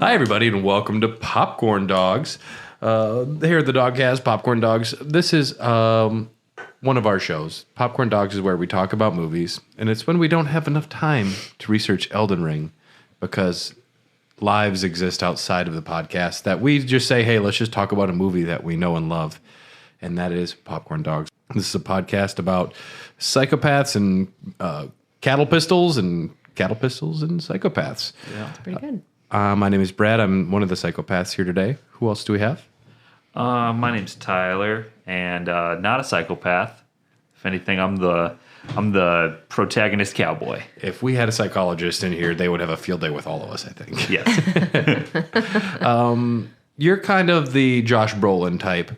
Hi, everybody, and welcome to Popcorn Dogs. Here at the Dogcast, Popcorn Dogs. This is one of our shows. Popcorn Dogs is where we talk about movies, and it's when we don't have enough time to research Elden Ring because lives exist outside of the podcast that we just say, hey, let's just talk about a movie that we know and love, and that is Popcorn Dogs. This is a podcast about psychopaths and cattle pistols and psychopaths. Yeah, that's pretty good. My name is Brad. I'm one of the psychopaths here today. Who else do we have? My name's Tyler, and not a psychopath. If anything, I'm the protagonist cowboy. If we had a psychologist in here, they would have a field day with all of us, I think. Yes. You're kind of the Josh Brolin type.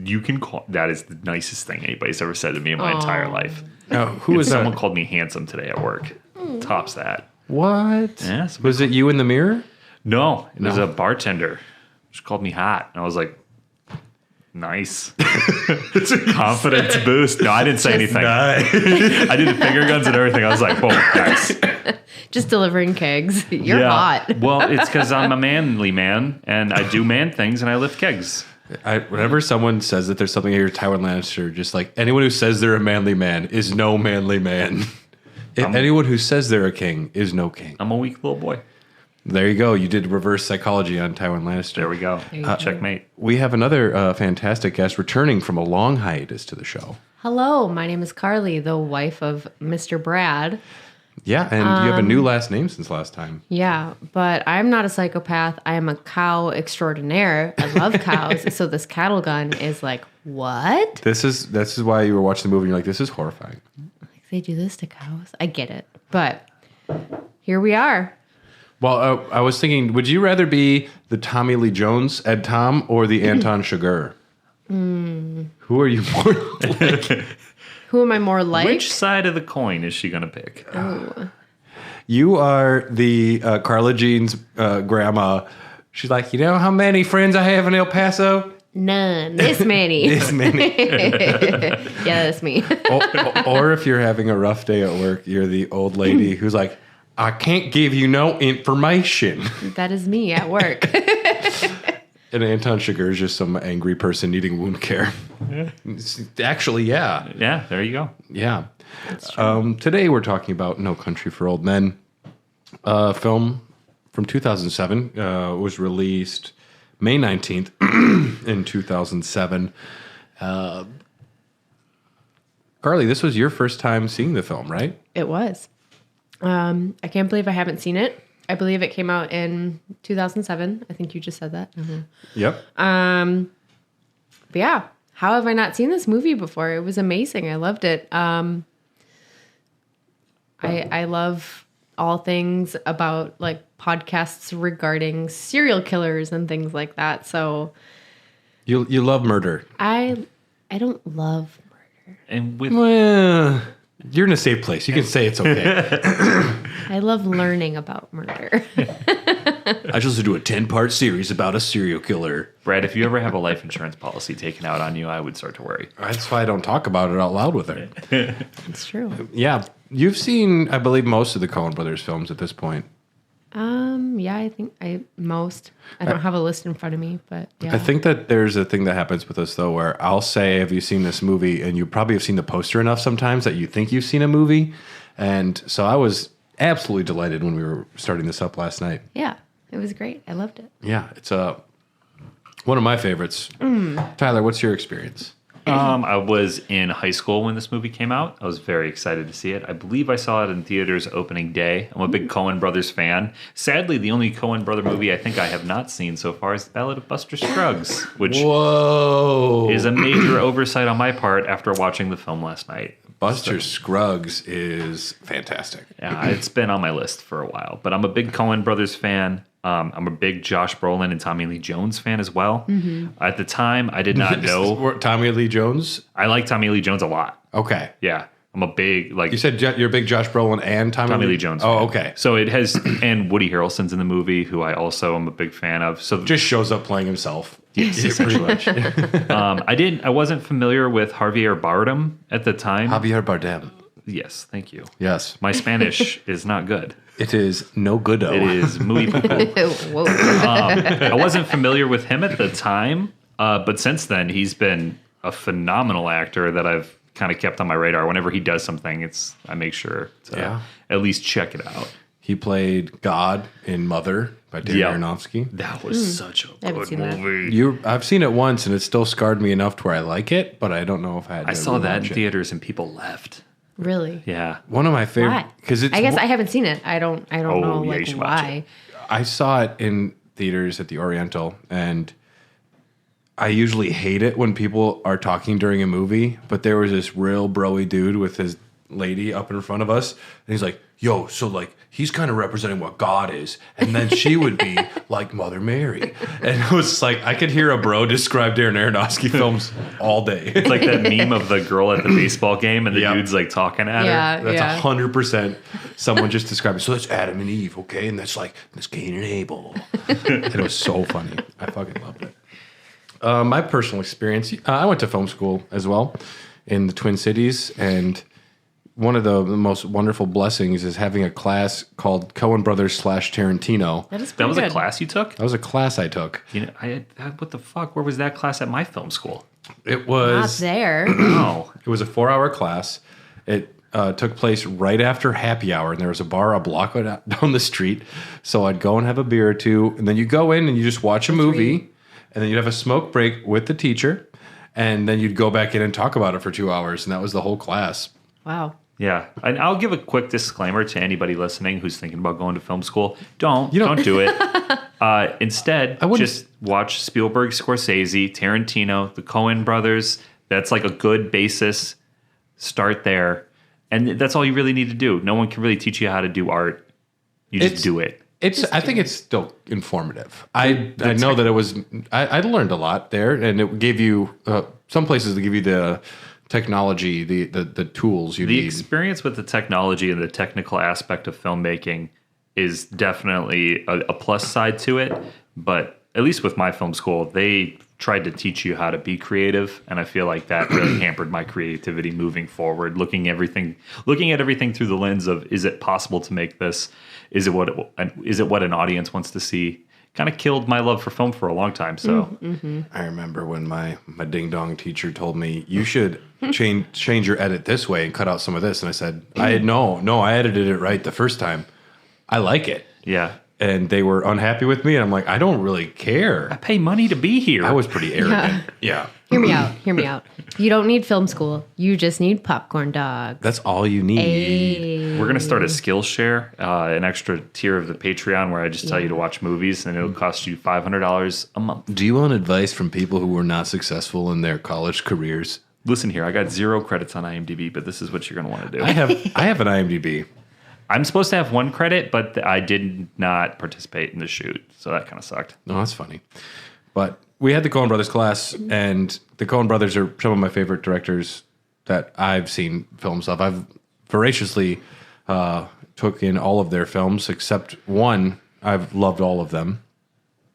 You can call that is the nicest thing anybody's ever said to me in my entire life. Oh, who is someone that? called me handsome today at work. Tops that. What? Yeah, Was it you in the mirror? No, it was a bartender. She called me hot, and I was like, nice. It's a confidence boost. No, I didn't say anything. I did the finger guns and everything. I was like, whoa, nice. Just delivering kegs. You're hot. Well, it's because I'm a manly man, and I do man things, and I lift kegs. Whenever someone says that there's something here, Tywin Lannister, just like anyone who says they're a manly man is no manly man. Anyone who says they're a king is no king. I'm a weak little boy. There you go. You did reverse psychology on Tywin Lannister. There we go. Checkmate. We have another fantastic guest returning from a long hiatus to the show. Hello, my name is Carly, the wife of Mr. Brad. Yeah, and you have a new last name since last time. Yeah, but I'm not a psychopath. I am a cow extraordinaire. I love cows. So this cattle gun is like, what? This is why you were watching the movie and you're like, this is horrifying. Like they do this to cows? I get it. But here we are. Well, I was thinking, would you rather be the Tommy Lee Jones, Ed Tom, or the Anton Chigurh? Who are you more like? Who am I more like? Which side of the coin is she going to pick? Ooh. You are the Carla Jean's grandma. She's like, you know how many friends I have in El Paso? None. This many. This many. Yeah, that's me. or if you're having a rough day at work, you're the old lady who's like, I can't give you no information. That is me at work. And Anton Chigurh is just some angry person needing wound care. Actually, yeah. Yeah, there you go. Yeah. Today we're talking about No Country for Old Men. Film from 2007. Was released May 19th in 2007. Carly, this was your first time seeing the film, right? It was. I can't believe I haven't seen it. I believe it came out in 2007. I think you just said that. Mm-hmm. Yep. But yeah, how have I not seen this movie before? It was amazing. I loved it. I love all things about like podcasts regarding serial killers and things like that. So You love murder. I don't love murder. And with Well, you're in a safe place. You can say it's okay. I love learning about murder. I just do a 10-part series about a serial killer. Brad, if you ever have a life insurance policy taken out on you, I would start to worry. That's why I don't talk about it out loud with her. It's true. Yeah. You've seen, I believe, most of the Coen Brothers films at this point. Yeah, I think most. I don't have a list in front of me, but yeah. I think that there's a thing that happens with us, though, where I'll say, have you seen this movie? And you probably have seen the poster enough sometimes that you think you've seen a movie. And so I was absolutely delighted when we were starting this up last night. Yeah, it was great. I loved it. Yeah, it's one of my favorites. Tyler, what's your experience? I was in high school when this movie came out. I was very excited to see it. I believe I saw it in theaters opening day. I'm a big Coen Brothers fan. Sadly, the only Coen Brother movie I think I have not seen so far is The Ballad of Buster Scruggs, which is a major oversight on my part after watching the film last night. Buster Scruggs is fantastic. Yeah, it's been on my list for a while, but I'm a big Coen Brothers fan. I'm a big Josh Brolin and Tommy Lee Jones fan as well. Mm-hmm. At the time, I did not know. Tommy Lee Jones? I like Tommy Lee Jones a lot. Okay. Yeah. I'm a big, like... You said you're a big Josh Brolin and Tommy Lee Jones fan. fan. Oh, okay. So it has... And Woody Harrelson's in the movie, who I also am a big fan of. So just shows up playing himself. Yes, essentially. I wasn't familiar with Javier Bardem at the time. Javier Bardem. Yes, thank you. Yes. My Spanish is not good. It is no goodo. It is muy poco. Whoa. I wasn't familiar with him at the time, but since then he's been a phenomenal actor that I've kind of kept on my radar. Whenever he does something, I make sure to at least check it out. He played God in Mother by Darren Aronofsky. That was such a good movie. I've seen it once, and it still scarred me enough to where I like it, but I don't know if I had to I saw that in rewatch it. theaters and people left. Really? Yeah. One of my favorite Why? because it's. I guess I haven't seen it. I don't know yeah, you should watch why. I saw it in theaters at the Oriental, and I usually hate it when people are talking during a movie, but there was this real broy dude with his lady up in front of us, and he's like, yo, so like he's kind of representing what God is, and then she would be like Mother Mary. And it was like I could hear a bro describe Darren Aronofsky films all day. It's like that meme of the girl at the baseball game and the dude's like talking at her. That's 100% someone just described it. So that's Adam and Eve, okay? And that's like that's Cain and Abel. And it was so funny. I fucking loved it. My personal experience, I went to film school as well in the Twin Cities, and one of the most wonderful blessings is having a class called Coen Brothers / Tarantino. That was a class you took? That was a class I took. You know, what the fuck? Where was that class at my film school? It Not was there. Oh, It was a 4-hour class. It took place right after happy hour, and there was a bar a block down the street. So I'd go and have a beer or two, and then you go in and you just watch a movie, and then you'd have a smoke break with the teacher, and then you'd go back in and talk about it for 2 hours, and that was the whole class. Wow. yeah. And I'll give a quick disclaimer to anybody listening who's thinking about going to film school. Don't do it. Instead, just watch Spielberg, Scorsese, Tarantino, the Coen Brothers. That's like a good basis. Start there. And that's all you really need to do. No one can really teach you how to do art. You just do it. I think it's still informative. I know that it was. I learned a lot there, and it gave you some places that give you the technology, the tools you need. The experience with the technology and the technical aspect of filmmaking is definitely a plus side to it. But at least with my film school, they tried to teach you how to be creative, and I feel like that really hampered my creativity moving forward. Looking at everything through the lens of, is it possible to make this? Is it what an audience wants to see? Kind of killed my love for film for a long time. So I remember when my ding dong teacher told me, you should change your edit this way and cut out some of this, and I said, I edited it right the first time. I like it. yeah, And they were unhappy with me, and I'm like, I don't really care. I pay money to be here. I was pretty arrogant. Yeah. Hear me out. You don't need film school. You just need popcorn dogs. That's all you need. Hey. We're going to start a Skillshare, an extra tier of the Patreon where I just tell you to watch movies, and it'll cost you $500 a month. Do you want advice from people who were not successful in their college careers? Listen here, I got 0 credits on IMDb, but this is what you're going to want to do. I have an IMDb. I'm supposed to have 1 credit, but I did not participate in the shoot, so that kind of sucked. No, that's funny. But we had the Coen Brothers class, and the Coen Brothers are some of my favorite directors that I've seen films of. I've voraciously took in all of their films except one. I've loved all of them.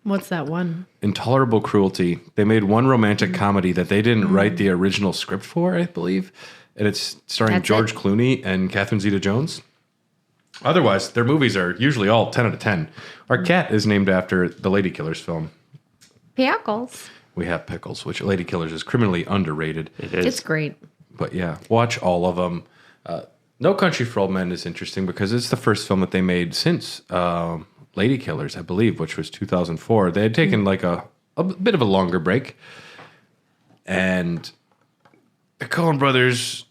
What's that one? Intolerable Cruelty. They made one romantic comedy that they didn't write the original script for, I believe, and it's starring That's George it? Clooney and Catherine Zeta-Jones. Otherwise, their movies are usually all 10 out of 10. Our cat is named after the Lady Killers film. Pickles. We have Pickles, which Lady Killers is criminally underrated. It is. It's great. But yeah, watch all of them. No Country for Old Men is interesting because it's the first film that they made since Lady Killers, I believe, which was 2004. They had taken like a bit of a longer break. And the Coen Brothers,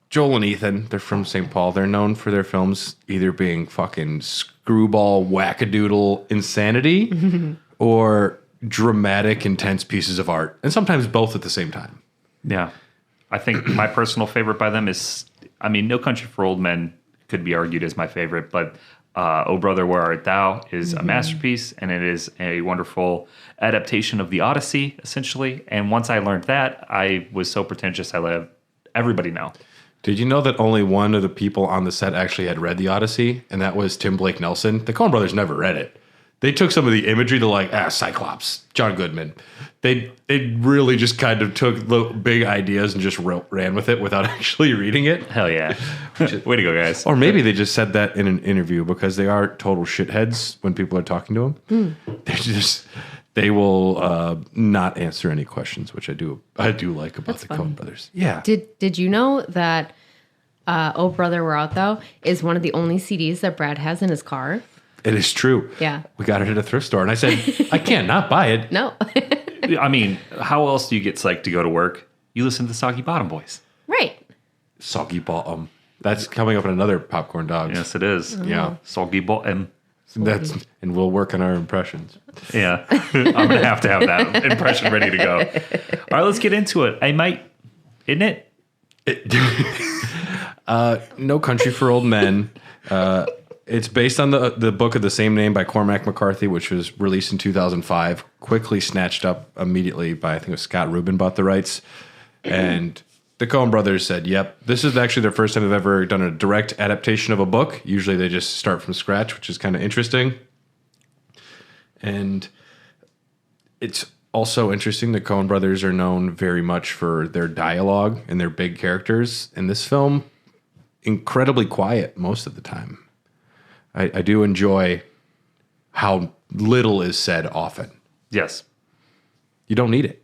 Joel and Ethan, they're from St. Paul. They're known for their films either being fucking screwball, wackadoodle insanity or dramatic, intense pieces of art. And sometimes both at the same time. Yeah. I think my personal favorite by them is, No Country for Old Men could be argued as my favorite, but Oh Brother, Where Art Thou is a masterpiece, and it is a wonderful adaptation of the Odyssey, essentially. And once I learned that, I was so pretentious I let everybody know. Did you know that only one of the people on the set actually had read the Odyssey, and that was Tim Blake Nelson? The Coen Brothers never read it. they took some of the imagery to like, Cyclops, John Goodman. They really just kind of took the big ideas and just ran with it without actually reading it. Hell yeah. Way to go, guys. Or maybe they just said that in an interview because they are total shitheads when people are talking to them. They will not answer any questions, which I do like about the Coen Brothers. Yeah. Did you know that Oh Brother We're Out Thou is one of the only CDs that Brad has in his car? It is true. Yeah. We got it at a thrift store, and I said, I can't not buy it. No. I mean, how else do you get psyched to go to work? You listen to the Soggy Bottom Boys. Right. Soggy Bottom. That's coming up in another Popcorn Dogs. Yes, it is. Yeah. Soggy Bottom. And we'll work on our impressions. Yeah. I'm going to have that impression ready to go. All right, let's get into it. Isn't it? No Country for Old Men. It's based on the book of the same name by Cormac McCarthy, which was released in 2005, quickly snatched up immediately by, I think it was Scott Rubin bought the rights. And the Coen Brothers said, yep, this is actually their first time they've ever done a direct adaptation of a book. Usually they just start from scratch, which is kind of interesting. And it's also interesting the Coen Brothers are known very much for their dialogue and their big characters. In this film, incredibly quiet most of the time. I do enjoy how little is said often. Yes. You don't need it.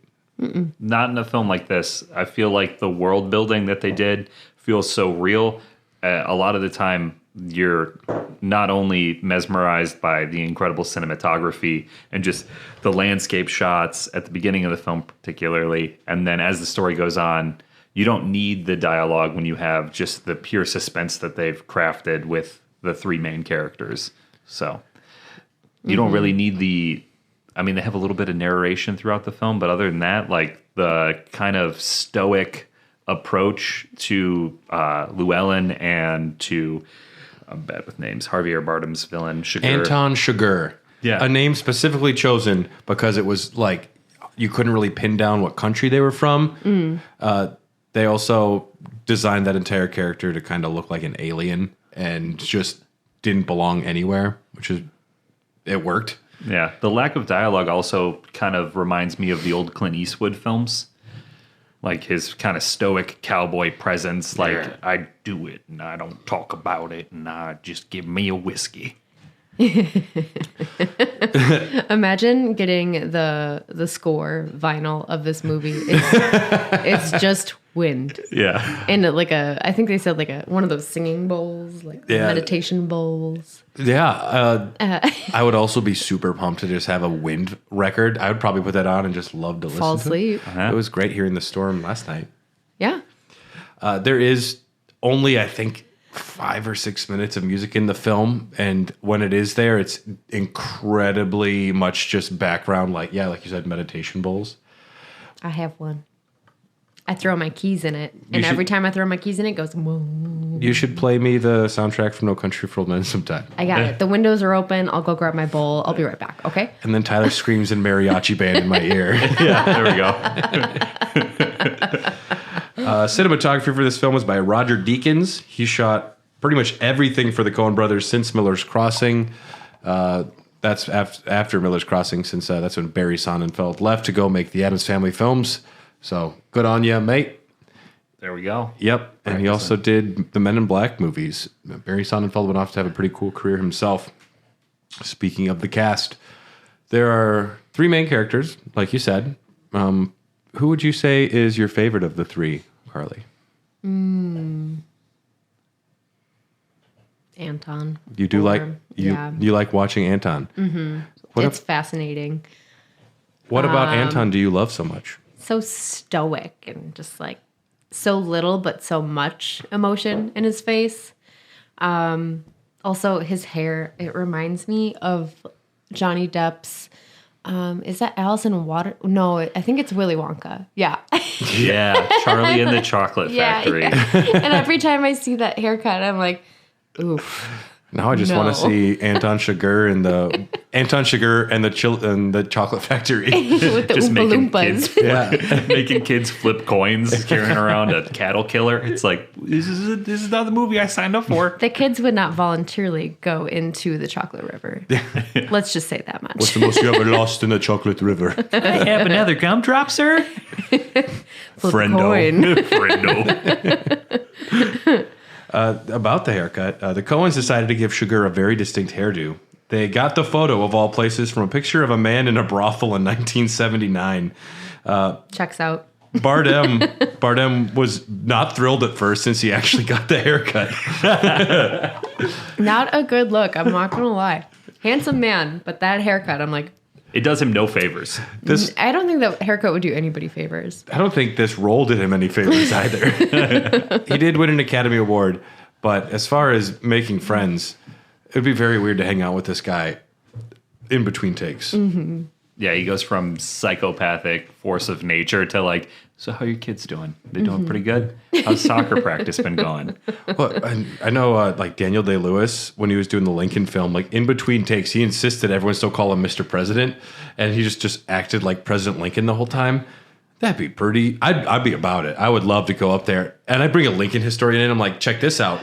Not in a film like this. I feel like the world building that they did feels so real. A lot of the time, you're not only mesmerized by the incredible cinematography and just the landscape shots at the beginning of the film particularly, and then as the story goes on, you don't need the dialogue when you have just the pure suspense that they've crafted with the three main characters. So you don't really need they have a little bit of narration throughout the film, but other than that, like the kind of stoic approach to Llewelyn and to, I'm bad with names, Javier Bardem's villain, Chigurh. Anton Chigurh. Yeah. A name specifically chosen because it was like you couldn't really pin down what country they were from. They also designed that entire character to kind of look like an alien and just didn't belong anywhere, it worked. Yeah. The lack of dialogue also kind of reminds me of the old Clint Eastwood films. Like his kind of stoic cowboy presence. Like, Yeah. I do it and I don't talk about it and I just give me a whiskey. Imagine getting the score vinyl of this movie. It's just wind. Yeah. And I think they said one of those singing bowls, meditation bowls. Yeah. I would also be super pumped to just have a wind record. I would probably put that on and just love to listen Fall to asleep. it. It was great hearing the storm last night. Yeah. There is only, I think, 5 or 6 minutes of music in the film, and when it is there, it's incredibly much just background, like you said, meditation bowls. I have one. I throw my keys in it, and every time I throw my keys in it, it goes, whoa. You should play me the soundtrack from No Country for Old Men sometime. I got it. The windows are open. I'll go grab my bowl. I'll be right back, okay? And then Tyler screams in mariachi band in my ear. Yeah, there we go. Cinematography for this film was by Roger Deakins. He shot pretty much everything for the Coen Brothers since Miller's Crossing. That's after Miller's Crossing, since that's when Barry Sonnenfeld left to go make the Addams Family films. So good on you, mate. There we go. Yep. And he also did the Men in Black movies. Barry Sonnenfeld went off to have a pretty cool career himself. Speaking of the cast, there are 3 main characters, like you said. Who would you say is your favorite of the 3, Carly? Anton. You do you like watching Anton. Mm-hmm. It's fascinating. What about Anton do you love so much? So stoic and just so little but so much emotion in his face. Also his hair, it reminds me of Johnny Depp's is that Alice in Water? No, I think it's Willy Wonka. Yeah. Yeah, Charlie and the Chocolate Factory. Yeah. And every time I see that haircut, I'm like, oof. Now I just want to No. see Anton Chigurh and the Chocolate Factory. With the Just Oompa making Loompas. Yeah. Making kids flip coins, carrying around a cattle killer. It's like, this is not the movie I signed up for. The kids would not voluntarily go into the chocolate river. Let's just say that much. What's the most you ever lost in the chocolate river? I have another gumdrop, sir. Flip a Friendo. coin. Friendo. About the haircut, the Coens decided to give Chigurh a very distinct hairdo. They got the photo of all places from a picture of a man in a brothel in 1979. Checks out. Bardem was not thrilled at first since he actually got the haircut. Not a good look. I'm not going to lie. Handsome man, but that haircut, I'm like, It does him no favors. I don't think that haircut would do anybody favors. I don't think this role did him any favors either. He did win an Academy Award, but as far as making friends, it would be very weird to hang out with this guy in between takes. Mm-hmm. Yeah, he goes from psychopathic force of nature to like, so how are your kids doing? They doing pretty good? How's soccer practice been going? Well, I know like Daniel Day-Lewis, when he was doing the Lincoln film, like in between takes, he insisted everyone still call him Mr. President, and he just acted like President Lincoln the whole time. That'd be pretty. I'd be about it. I would love to go up there, and I'd bring a Lincoln historian in. I'm like, check this out.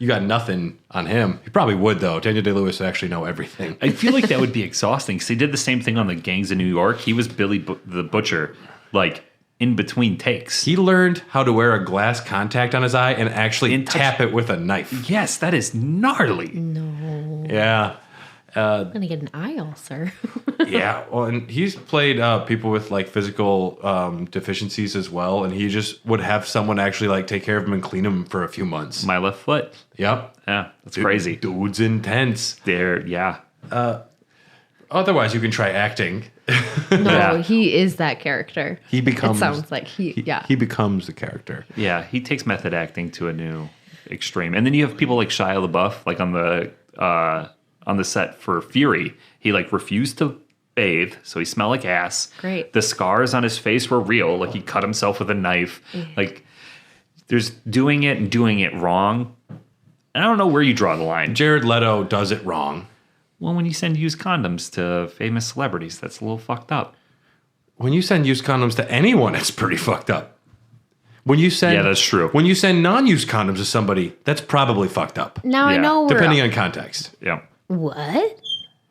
You got nothing on him. He probably would, though. Daniel Day-Lewis would actually know everything. I feel like that would be exhausting because he did the same thing on the Gangs of New York. He was Billy the Butcher, like in between takes. He learned how to wear a glass contact on his eye and actually tap it with a knife. Yes, that is gnarly. No. Yeah. I'm going to get an eye ulcer. Yeah. Well, and he's played people with like physical deficiencies as well. And he just would have someone actually like take care of him and clean him for a few months. My left foot. Yep. Yeah, that's crazy. Dude's intense. There, yeah. Otherwise, you can try acting. No, Yeah. he is that character. He becomes. It sounds like he becomes the character. Yeah, he takes method acting to a new extreme. And then you have people like Shia LaBeouf, like on the set for Fury. He like refused to bathe, so he smelled like ass. Great. The scars on his face were real, like he cut himself with a knife. Like there's doing it and doing it wrong. And I don't know where you draw the line. Jared Leto does it wrong. Well, when you send used condoms to famous celebrities, that's a little fucked up. When you send used condoms to anyone, it's pretty fucked up. When you send, Yeah, that's true. When you send non-used condoms to somebody, that's probably fucked up. Now I Yeah. know where. Depending on context. Yeah. What?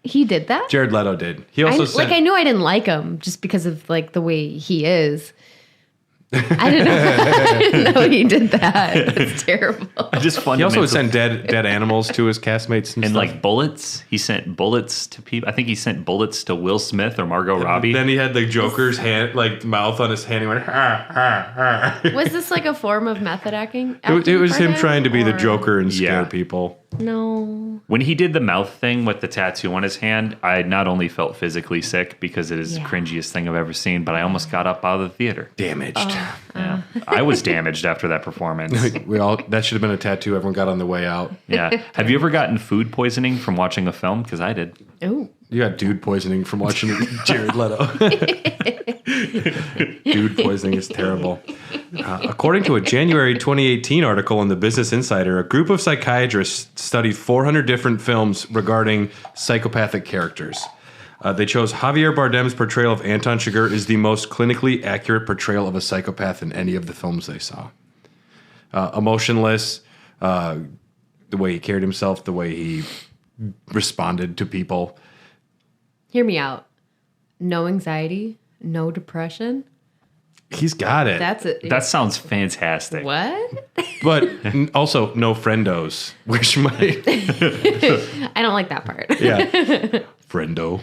He did that? Jared Leto did. He also sent, I knew I didn't like him just because of like the way he is. I didn't know he did that. It's terrible. Just he fundamental. also sent dead animals to his castmates and And stuff. like bullets, he sent bullets to people. I think he sent bullets to Will Smith or Margot Robbie. Then he had the Joker's hand, like mouth on his hand. He went, ha, ha, ha. Was this like a form of method acting? It was for him him, trying to be the or- Joker and scare Yeah. people. No. When he did the mouth thing with the tattoo on his hand, I not only felt physically sick because it is the Yeah. cringiest thing I've ever seen, but I almost got up out of the theater. Damaged. Yeah. I was damaged after that performance. That should have been a tattoo everyone got on the way out. Yeah. Have you ever gotten food poisoning from watching a film? Because I did. Oh. You got dude poisoning from watching Jared Leto. Dude poisoning is terrible. According to a January 2018 article in the Business Insider, a group of psychiatrists studied 400 different films regarding psychopathic characters. They chose Javier Bardem's portrayal of Anton Chigurh is the most clinically accurate portrayal of a psychopath in any of the films they saw. Emotionless, the way he carried himself, the way he responded to people. Hear me out. No anxiety, no depression. He's got it. That's it. That sounds fantastic. What? But also no friendos, which might I don't like that part. yeah friendo.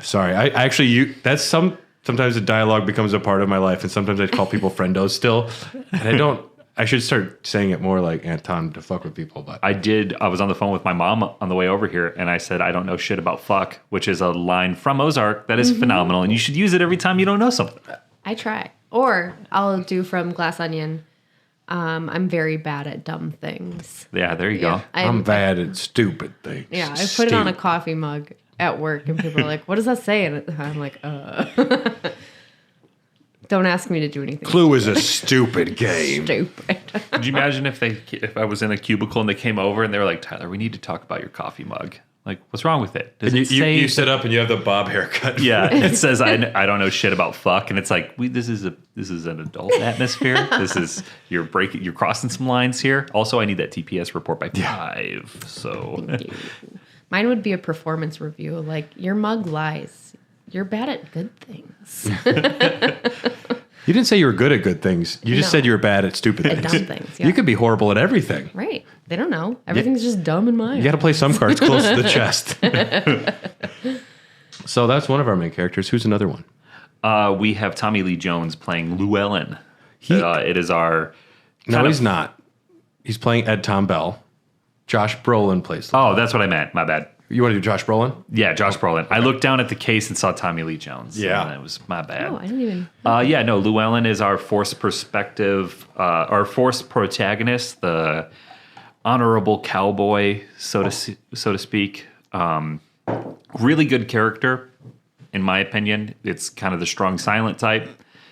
Sorry, I actually that's sometimes the dialogue becomes a part of my life, and sometimes I call people friendos still, and I don't. I should start saying it more like Anton to fuck with people, but I was on the phone with my mom on the way over here, and I said, I don't know shit about fuck, which is a line from Ozark that is phenomenal, and you should use it every time you don't know something. I try. Or I'll do from Glass Onion. I'm very bad at dumb things. Yeah, there you go. I'm bad at stupid things. Yeah, I put it on a coffee mug at work, and people are like, "What does that say?" And I'm like, Don't ask me to do anything. Clue is a stupid game. Stupid. Could you imagine if I was in a cubicle and they came over and they were like, Tyler, we need to talk about your coffee mug. Like, what's wrong with it? Does And it say you sit up and you have the bob haircut. Yeah, it says I don't know shit about fuck, and it's like this is an adult atmosphere. You're crossing some lines here. Also, I need that TPS report by 5. So Thank you. Mine would be a performance review. Like, your mug lies. You're bad at good things. You didn't say you were good at good things. You just said you were bad at stupid At things. dumb things, yeah. You could be horrible at everything. Right. They don't know. Everything's just dumb in mine. You got to play some cards close to the chest. So that's one of our main characters. Who's another one? we have Tommy Lee Jones playing Llewelyn. It is our... No, he's not. He's playing Ed Tom Bell. Josh Brolin plays the Oh, that's what I meant. My bad. You want to do Josh Brolin? Yeah, Josh Brolin. I looked down at the case and saw Tommy Lee Jones. Yeah. And it was my bad. Oh, I didn't even. Llewelyn is our forced perspective, our forced protagonist, the honorable cowboy, so to speak. Really good character, in my opinion. It's kind of the strong silent type.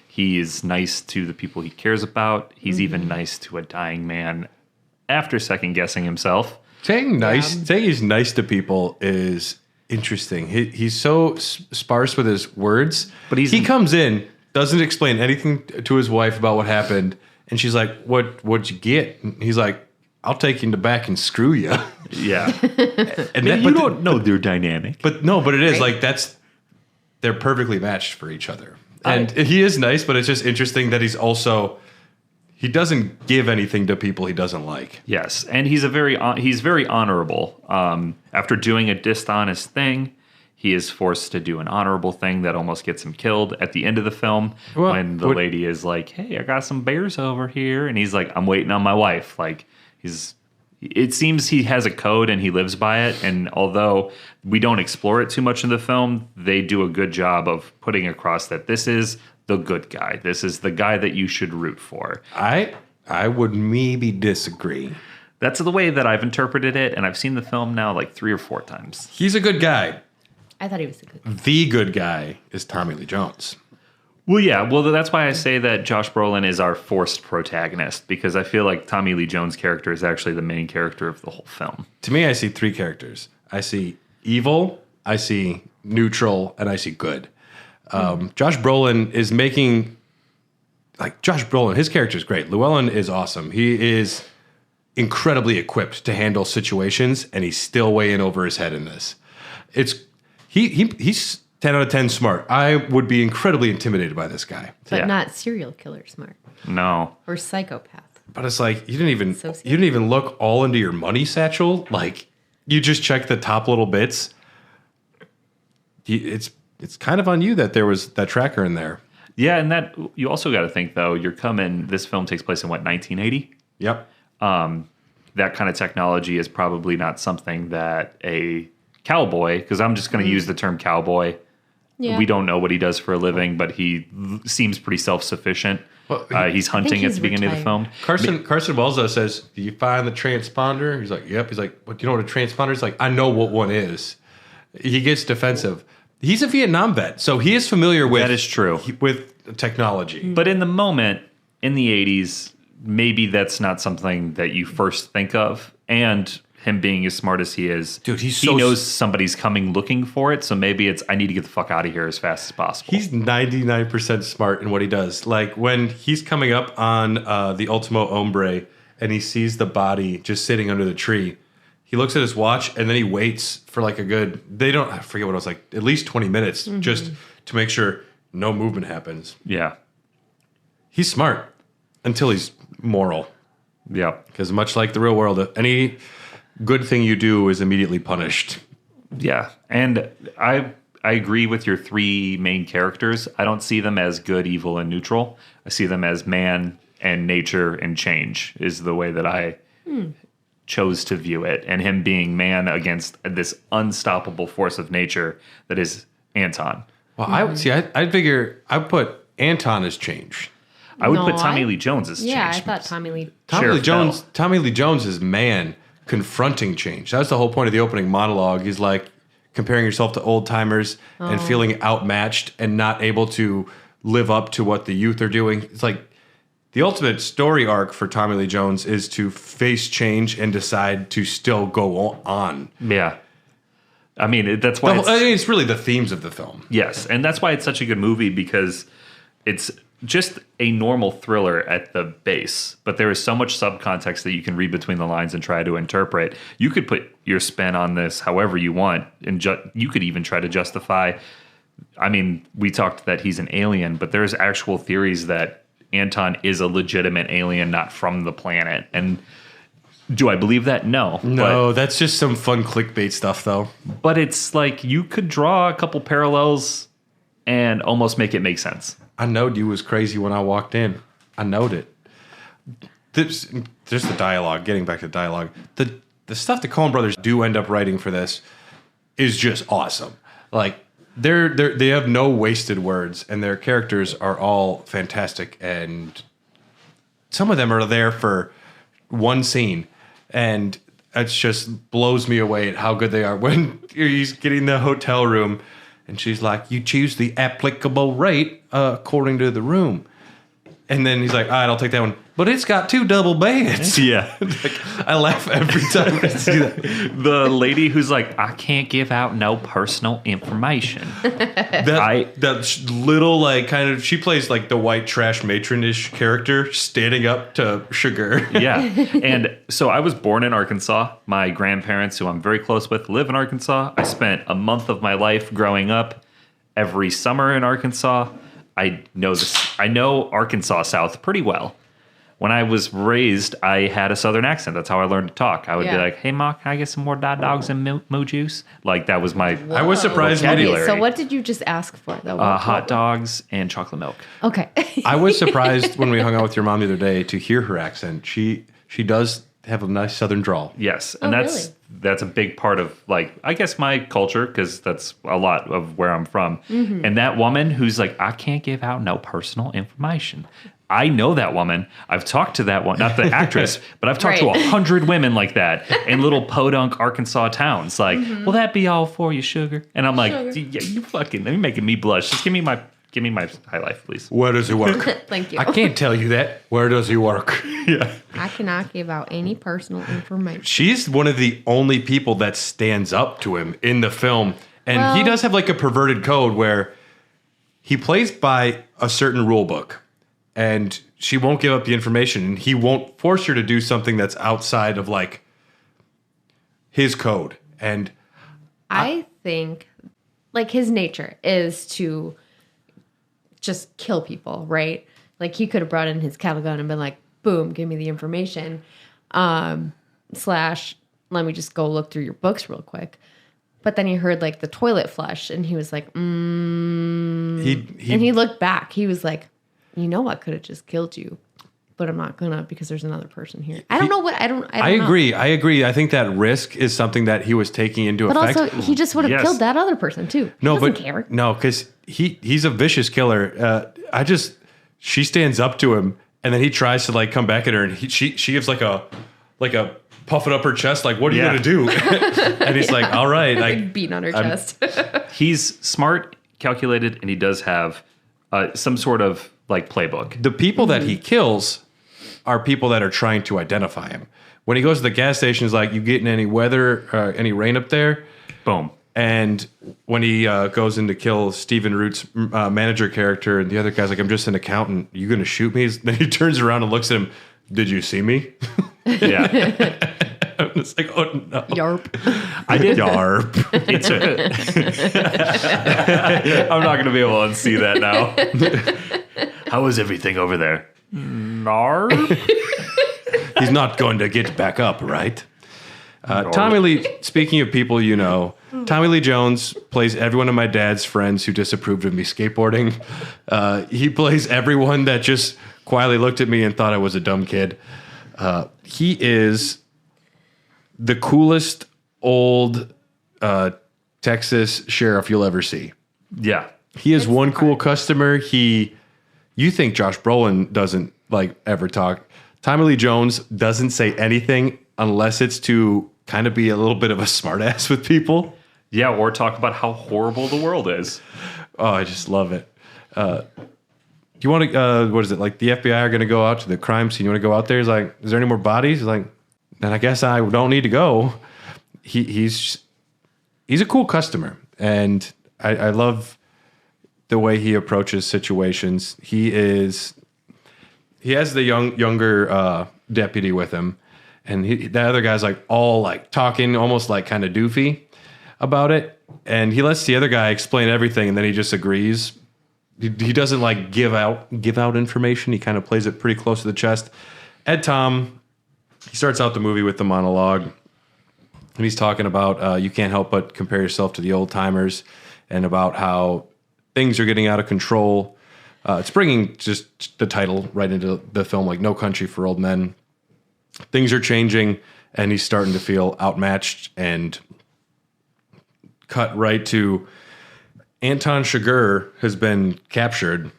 He is nice to the people he cares about. He's even nice to a dying man after second guessing himself. Saying he's nice to people is interesting. He's so sparse with his words, But he comes in, doesn't explain anything to his wife about what happened, and she's like, "What'd you get?" And he's like, "I'll take you in the back and screw you." Yeah. And You don't know their dynamic. But it is Right? like they're perfectly matched for each other. And he is nice, but it's just interesting that he doesn't give anything to people he doesn't like. Yes, and he's very honorable. After doing a dishonest thing, he is forced to do an honorable thing that almost gets him killed at the end of the film when the lady is like, "Hey, I got some bears over here," and he's like, "I'm waiting on my wife." Like it seems he has a code and he lives by it. And although we don't explore it too much in the film, they do a good job of putting across that this is the good guy. This is the guy that you should root for. I would maybe disagree. That's the way that I've interpreted it, and I've seen the film now like 3 or 4 times. He's a good guy. I thought he was a good. The good guy is Tommy Lee Jones. Well, yeah. Well, that's why I say that Josh Brolin is our forced protagonist, because I feel like Tommy Lee Jones' character is actually the main character of the whole film. To me, I see 3 characters. I see evil, I see neutral, and I see good. Josh Brolin is making... Josh Brolin, his character is great. Llewelyn is awesome. He is incredibly equipped to handle situations, and he's still way in over his head in this. He's 10 out of 10 smart. I would be incredibly intimidated by this guy. But Yeah. not serial killer smart No. or psychopath. But it's like you didn't Sociopath. even look all into your money satchel. Like you just checked the top little bits. It's kind of on you that there was that tracker in there. Yeah, and that you also got to think though. This film takes place in 1980. Yep. That kind of technology is probably not something that a cowboy, because I'm just going to use the term cowboy. Yeah. We don't know what he does for a living, but he seems pretty self-sufficient. Well, He's hunting at he's the beginning of the film. Carson Wells though says, "Do you find the transponder?" He's like, "Yep." He's like, "What? Do you know what a transponder is?" Like, "I know what one is." He gets defensive. He's a Vietnam vet, so he is familiar with That is true. with technology. But in the moment, in the 80s, maybe that's not something that you first think of. And him being as smart as he is, Dude, he knows somebody's coming looking for it. So maybe it's, I need to get the fuck out of here as fast as possible. He's 99% smart in what he does. Like when he's coming up on the Ultimo Hombre and he sees the body just sitting under the tree, he looks at his watch and then he waits for like I forget what it was, like at least 20 minutes just to make sure no movement happens. Yeah. He's smart until he's moral. Yeah. Because much like the real world, any good thing you do is immediately punished. Yeah. And I agree with your 3 main characters. I don't see them as good, evil, and neutral. I see them as man and nature and change is the way that I chose to view it. And him being man against this unstoppable force of nature that is Anton. Well, I figure I put Anton as change. I would No, put Tommy Lee Jones as Yeah, I change. thought Tommy Lee. Sheriff Bell. Tommy Lee Jones is man confronting change. That's the whole point of the opening monologue. He's like comparing yourself to old timers and feeling outmatched and not able to live up to what the youth are doing. It's like the ultimate story arc for Tommy Lee Jones is to face change and decide to still go on. Yeah. I mean, that's why it's really the themes of the film. Yes, and that's why it's such a good movie, because it's just a normal thriller at the base, but there is so much subcontext that you can read between the lines and try to interpret. You could put your spin on this however you want, and you could even try to justify. I mean, we talked that he's an alien, but there's actual theories that Anton is a legitimate alien, not from the planet. And do I believe that? No. No, that's just some fun clickbait stuff, though. But it's like you could draw a couple parallels and almost make it make sense. I knowed you was crazy when I walked in. I knowed it. Just the dialogue, getting back to dialogue. The stuff the Coen Brothers do end up writing for this is just awesome. Like, they have no wasted words, and their characters are all fantastic, and some of them are there for one scene, and it just blows me away at how good they are. When he's getting the hotel room, and she's like, "You choose the applicable rate according to the room," and then he's like, "All right, I'll take that one." But it's got 2 double beds. Yeah. I laugh every time I see that. The lady who's like, I can't give out no personal information. That little, like, kind of, she plays like the white trash matron-ish character standing up to Chigurh. Yeah. And so I was born in Arkansas. My grandparents, who I'm very close with, live in Arkansas. I spent a month of my life growing up every summer in Arkansas. I know Arkansas South pretty well. When I was raised, I had a Southern accent. That's how I learned to talk. I would be like, "Hey, Ma, can I get some more dogs and moo juice?" Like, that was my I was surprised. vocabulary. So what did you just ask for, though? Hot dogs and chocolate milk. Okay. I was surprised when we hung out with your mom the other day to hear her accent. She does have a nice Southern drawl. Yes, and really? that's a big part of, like, I guess my culture, because that's a lot of where I'm from. Mm-hmm. And that woman who's like, "I can't give out no personal information." I know that woman. I've talked to that one, not the actress, but I've talked to 100 women like that in little podunk Arkansas towns. Like, will that be all for you, sugar? And I'm like, yeah, you fucking, you're making me blush. Just give me my high life, please. Where does he work? Thank you. I can't tell you that. Where does he work? Yeah. I cannot give out any personal information. She's one of the only people that stands up to him in the film. And he does have like a perverted code where he plays by a certain rule book. And she won't give up the information. And he won't force her to do something that's outside of, like, his code. And I think, like, his nature is to just kill people, right? Like, he could have brought in his cattle gun and been like, boom, give me the information. / let me just go look through your books real quick. But then he heard, like, the toilet flush, and he was like, and he looked back. He was like, "You know, I could have just killed you, but I'm not gonna because there's another person here." I don't know. I agree. I agree. I think that risk is something that he was taking into effect. But also, he just would have killed that other person too. He doesn't care. No, because he's a vicious killer. She stands up to him, and then he tries to, like, come back at her, and she gives like a puffing up her chest, like, "What are you gonna do?" And he's like, "All right," like beating on her chest. He's smart, calculated, and he does have some sort of, like, playbook. The people that he kills are people that are trying to identify him. When he goes to the gas station, he's like, "You getting any weather, any rain up there?" Boom. And when he goes in to kill Stephen Root's manager character, and the other guy's like, "I'm just an accountant. You going to shoot me?" Then he turns around and looks at him. "Did you see me?" Yeah. I'm just like, "Oh, no." Yarp. I did. Yarp. I'm not going to be able to unsee that now. How is everything over there? Narp. He's not going to get back up, right? Tommy Lee, speaking of people you know, Tommy Lee Jones plays every one of my dad's friends who disapproved of me skateboarding. He plays everyone that just quietly looked at me and thought I was a dumb kid. He is the coolest old Texas sheriff you'll ever see. Yeah. He is one cool customer. You think Josh Brolin doesn't, like, ever talk. Tommy Lee Jones doesn't say anything unless it's to kind of be a little bit of a smartass with people. Yeah, or talk about how horrible the world is. Oh, I just love it. you want to, what is it? Like the FBI are going to go out to the crime scene. You want to go out there? He's like, is there any more bodies? He's like, then I guess I don't need to go. He's a cool customer. And I love the way he approaches situations. He has the younger deputy with him, and the other guy's like all like talking, almost like kind of doofy about it. And he lets the other guy explain everything, and then he just agrees. He doesn't like give out information. He kind of plays it pretty close to the chest. Ed Tom, he starts out the movie with the monologue, and he's talking about you can't help but compare yourself to the old timers, and about how things are getting out of control. It's bringing just the title right into the film, like No Country for Old Men. Things are changing, and he's starting to feel outmatched, and cut right to Anton Chigurh has been captured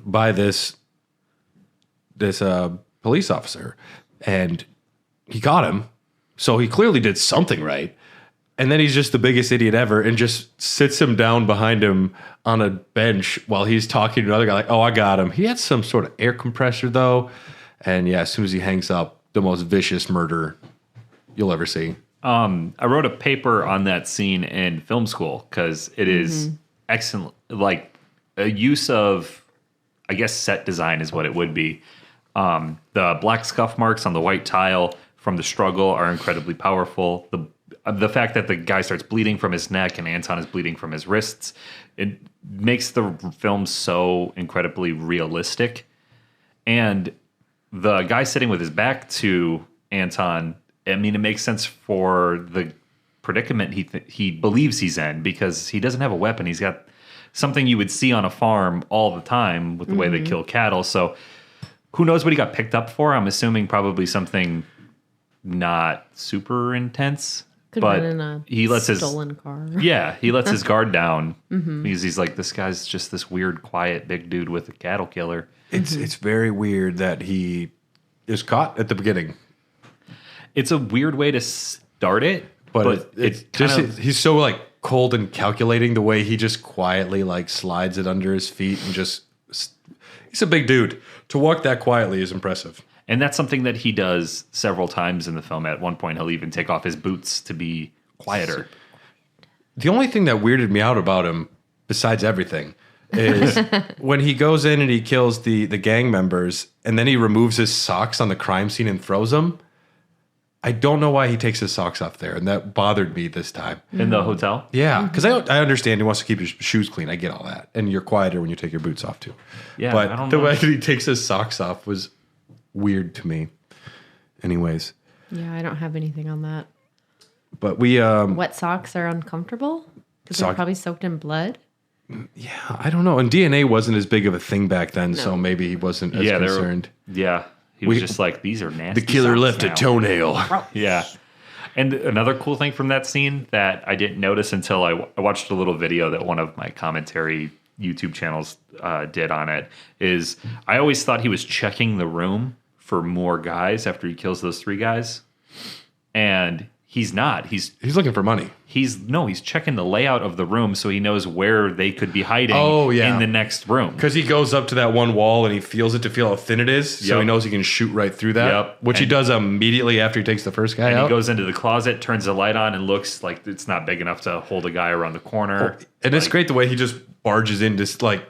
by this police officer, and he caught him, so he clearly did something right. And then he's just the biggest idiot ever and just sits him down behind him on a bench while he's talking to another guy like, oh, I got him. He had some sort of air compressor, though. And yeah, as soon as he hangs up, the most vicious murder you'll ever see. I wrote a paper on that scene in film school because it is excellent. Like a use of, I guess, set design is what it would be. The black scuff marks on the white tile from the struggle are incredibly powerful. The fact that the guy starts bleeding from his neck and Anton is bleeding from his wrists, it makes the film so incredibly realistic. And the guy sitting with his back to Anton, I mean, it makes sense for the predicament he believes he's in, because he doesn't have a weapon. He's got something you would see on a farm all the time with the way they kill cattle. So who knows what he got picked up for? I'm assuming probably something not super intense. Could but have been in a he lets stolen car. Yeah, he lets his guard down because he's like, this guy's just this weird, quiet, big dude with a cattle killer. It's very weird that he is caught at the beginning. It's a weird way to start it, but it's just he's so like cold and calculating the way he just quietly like slides it under his feet and just he's a big dude. To walk that quietly is impressive. And that's something that he does several times in the film. At one point, he'll even take off his boots to be quieter. The only thing that weirded me out about him, besides everything, is when he goes in and he kills the gang members, and then he removes his socks on the crime scene and throws them. I don't know why he takes his socks off there, and that bothered me this time. In the hotel? Yeah, because I understand he wants to keep his shoes clean. I get all that. And you're quieter when you take your boots off, too. Yeah, but I don't the know. way that he takes his socks off was weird to me. Anyways. Yeah, I don't have anything on that. But we... Wet socks are uncomfortable because they're probably soaked in blood. Yeah, I don't know. And DNA wasn't as big of a thing back then, so maybe he wasn't as concerned. He was just like, these are nasty. The killer socks left now. a toenail. Yeah. And another cool thing from that scene that I didn't notice until I watched a little video that one of my commentary YouTube channels did on it is I always thought he was checking the room for more guys after he kills those 3 guys. And he's not. He's looking for money. He's checking the layout of the room so he knows where they could be hiding in the next room. Because he goes up to that one wall and he feels it to feel how thin it is. So he knows he can shoot right through that. Which he does immediately after he takes the first guy out. He goes into the closet, turns the light on, and looks like it's not big enough to hold a guy around the corner. And it's great the way he just barges in, just like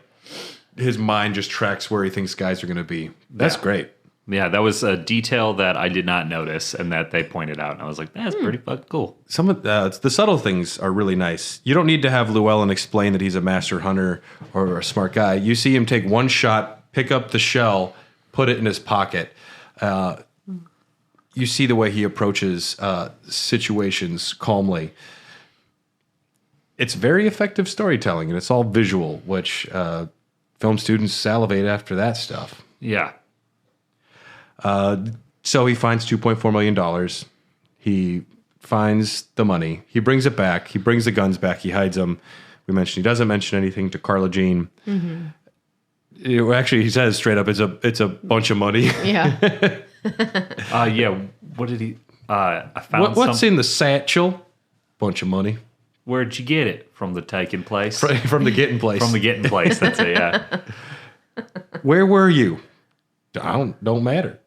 his mind just tracks where he thinks guys are going to be. That's great. Yeah, that was a detail that I did not notice and that they pointed out. And I was like, that's pretty fucking cool. Some of the subtle things are really nice. You don't need to have Llewelyn explain that he's a master hunter or a smart guy. You see him take one shot, pick up the shell, put it in his pocket. You see the way he approaches situations calmly. It's very effective storytelling, and it's all visual, which film students salivate after that stuff. Yeah. So he finds $2.4 million. He finds the money. He brings it back. He brings the guns back. He hides them. We mentioned he doesn't mention anything to Carla Jean. Actually, he says straight up, it's a bunch of money. Yeah. What did he? I found what's in the satchel? Bunch of money. Where'd you get it? From the taking place? From the getting place. From the getting place. That's it. Yeah. Where were you? Don't matter.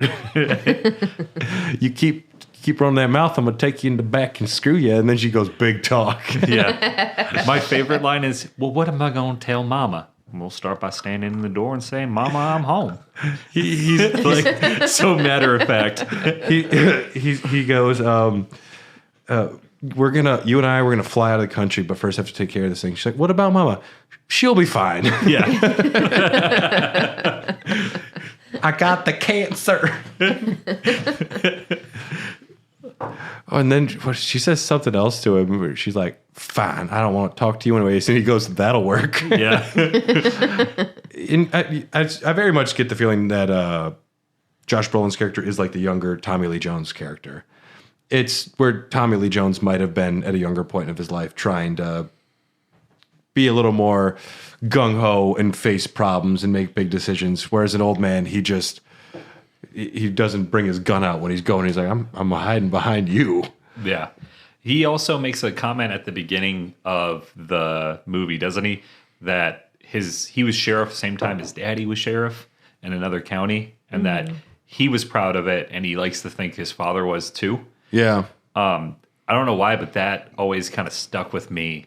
You keep running that mouth, I'm gonna take you in the back and screw you. And then she goes, big talk. Yeah. My favorite line is, well, what am I gonna tell Mama? And we'll start by standing in the door and saying, Mama, I'm home. He's Like, so matter of fact. he goes, you and I, we're gonna fly out of the country, but first have to take care of this thing. She's like, what about Mama? She'll be fine. Yeah. I got the cancer. And then she says something else to him. Where she's like, fine, I don't want to talk to you anyways. And he goes, that'll work. Yeah. I very much get the feeling that Josh Brolin's character is like the younger Tommy Lee Jones character. It's where Tommy Lee Jones might have been at a younger point of his life trying to be a little more gung-ho and face problems and make big decisions. Whereas an old man, he doesn't bring his gun out when he's going. He's like, I'm hiding behind you. Yeah. He also makes a comment at the beginning of the movie, doesn't he? That he was sheriff the same time his daddy was sheriff in another county, and that he was proud of it, and he likes to think his father was too. Yeah. I don't know why, but that always kind of stuck with me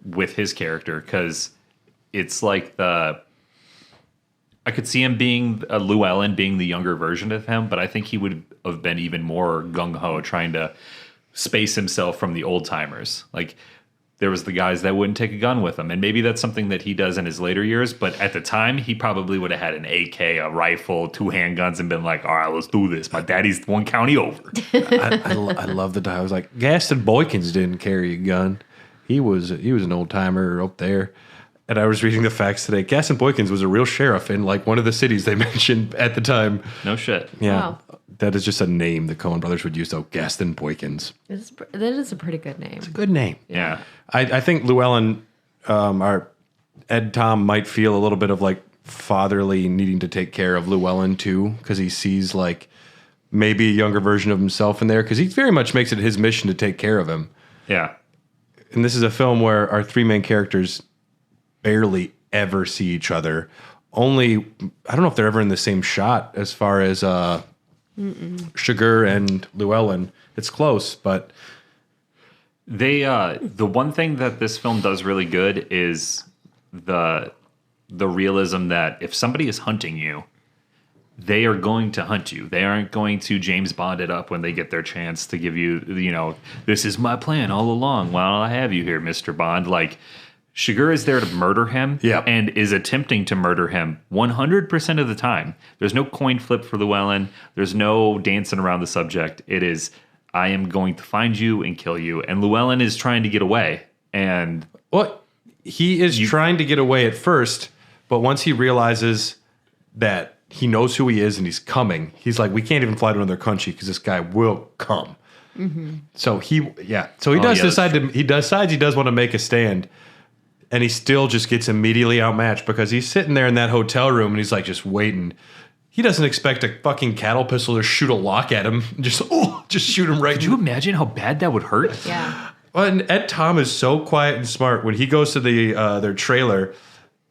with his character, because it's like I could see him being Llewelyn being the younger version of him, but I think he would have been even more gung-ho trying to space himself from the old timers. Like, there was the guys that wouldn't take a gun with him, and maybe that's something that he does in his later years, but at the time he probably would have had an AK, a rifle, 2 handguns, and been like, all right, let's do this. My daddy's one county over. I love the I was like, Gaston Boykins didn't carry a gun. He was an old timer up there. And I was reading the facts today. Gaston Boykins was a real sheriff in like one of the cities they mentioned at the time. No shit. Yeah. Wow. That is just a name the Coen Brothers would use, though. Gaston Boykins. That is a pretty good name. Good name. Yeah. I think Llewelyn, our Ed Tom might feel a little bit of like fatherly needing to take care of Llewelyn too, because he sees like maybe a younger version of himself in there, because he very much makes it his mission to take care of him. Yeah. And this is a film where our 3 main characters barely ever see each other. Only, I don't know if they're ever in the same shot as far as Chigurh and Llewelyn. It's close, but the one thing that this film does really good is the realism that if somebody is hunting you, they are going to hunt you. They aren't going to James Bond it up when they get their chance to give you, this is my plan all along. While I have you here, Mr. Bond. Like, Chigurh is there to murder him and is attempting to murder him 100% of the time. There's no coin flip for Llewelyn. There's no dancing around the subject. It is, I am going to find you and kill you. And Llewelyn is trying to get away. And he is trying to get away at first, but once he realizes that he knows who he is and he's coming, he's like, we can't even fly to another country because this guy will come. Mm-hmm. So he decides he does want to make a stand. And he still just gets immediately outmatched because he's sitting there in that hotel room and he's like just waiting. He doesn't expect a fucking cattle pistol to shoot a lock at him. Just shoot him right. Could you imagine how bad that would hurt? Yeah. Well, and Ed Tom is so quiet and smart. When he goes to their trailer,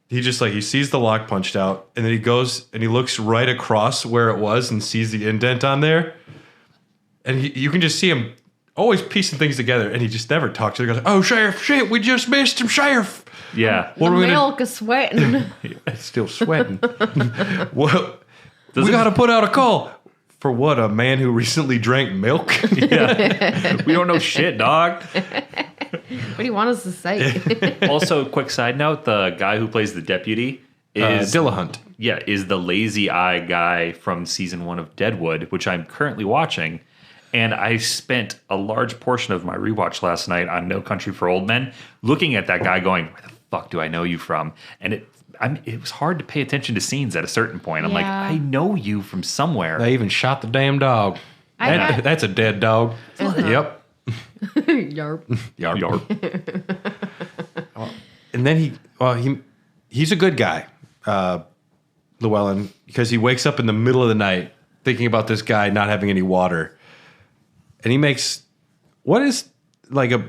he just he sees the lock punched out, and then he goes and he looks right across where it was and sees the indent on there. And you can just see him always piecing things together, and he just never talks. He goes, "Oh, Sheriff, shit, we just missed him, Sheriff." Yeah. The milk is sweating. It's still sweating. Well, we got to put out a call. For what, a man who recently drank milk? Yeah. We don't know shit, dog. What do you want us to say? Also, quick side note, the guy who plays the deputy is Dillahunt. Yeah, is the lazy eye guy from season 1 of Deadwood, which I'm currently watching. And I spent a large portion of my rewatch last night on No Country for Old Men looking at that guy going, where the fuck do I know you from? And it was hard to pay attention to scenes at a certain point. I'm like, I know you from somewhere. They even shot the damn dog. That's a dead dog. Yep. Yarp. Yarp. And then he's a good guy, Llewelyn, because he wakes up in the middle of the night thinking about this guy not having any water. And he makes what is like a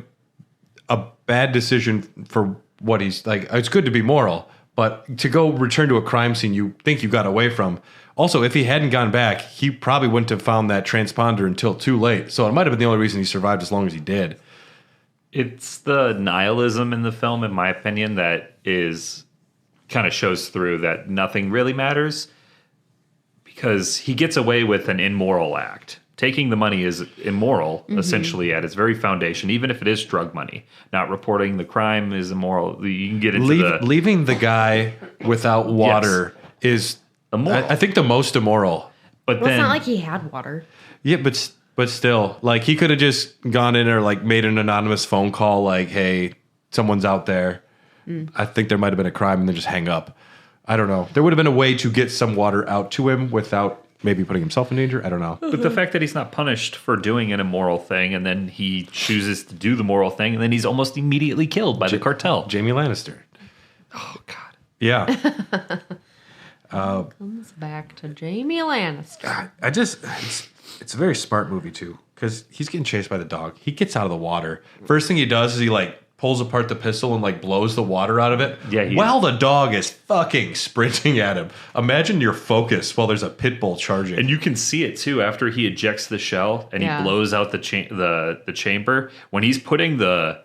bad decision for what he's like. It's good to be moral, But to go return to a crime scene you think you got away from. Also, if he hadn't gone back, he probably wouldn't have found that transponder until too late. So it might have been the only reason he survived as long as he did. It's the nihilism in the film, in my opinion, that is kind of shows through that nothing really matters because he gets away with an immoral act. Taking the money is immoral, essentially, at its very foundation, even if it is drug money. Not reporting the crime is immoral. You can get into leaving the guy without water is immoral. I think the most immoral. But Well, then it's not like he had water. Yeah, but still, like he could have just gone in or like made an anonymous phone call, like, "Hey, someone's out there. I think there might have been a crime," and then just hang up. I don't know. There would have been a way to get some water out to him without maybe putting himself in danger. I don't know. But the fact that he's not punished for doing an immoral thing, and then he chooses to do the moral thing, and then he's almost immediately killed by the cartel. Jamie Lannister. Oh God. Yeah. Comes back to Jamie Lannister. It's a very smart movie too, because he's getting chased by the dog. He gets out of the water. First thing he does is he like pulls apart the pistol and like blows the water out of it. Yeah, while the dog is fucking sprinting at him. Imagine your focus while there's a pit bull charging. And you can see it too after he ejects the shell and he blows out the chamber. When he's putting the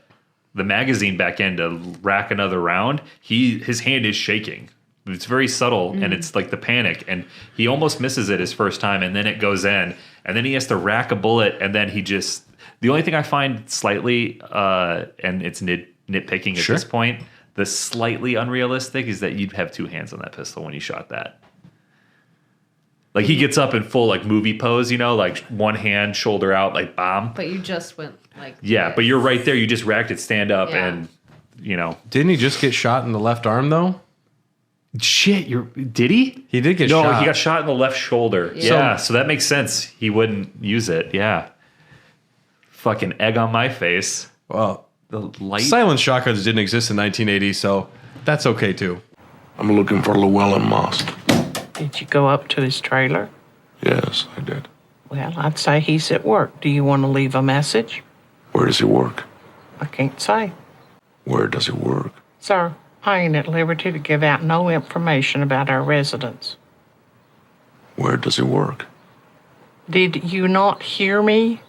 magazine back in to rack another round, his hand is shaking. It's very subtle, and it's like the panic, and he almost misses it his first time, and then it goes in, and then he has to rack a bullet, and then he just... The only thing I find slightly, and it's nitpicking at this point, the slightly unrealistic is that you'd have two hands on that pistol when you shot that. Like, he gets up in full, like, movie pose, you know, like, one hand, shoulder out, like, bomb. But you just went, like... Yeah, this. but you're right there. You just racked it stand up, and, you know... Didn't he just get shot in the left arm, though? Shit, did he? He did get shot. shot. No, he got shot in the left shoulder. Yeah, so that makes sense. He wouldn't use it. Yeah. Fucking egg on my face. Well, The light. silent shotguns didn't exist in 1980, so that's okay too. I'm looking for Llewelyn Moss. Did you go up to his trailer? Yes, I did. Well, I'd say he's at work. Do you want to leave a message? Where does he work? I can't say. Where does he work? Sir, I ain't at liberty to give out no information about our residents. Where does he work? Did you not hear me?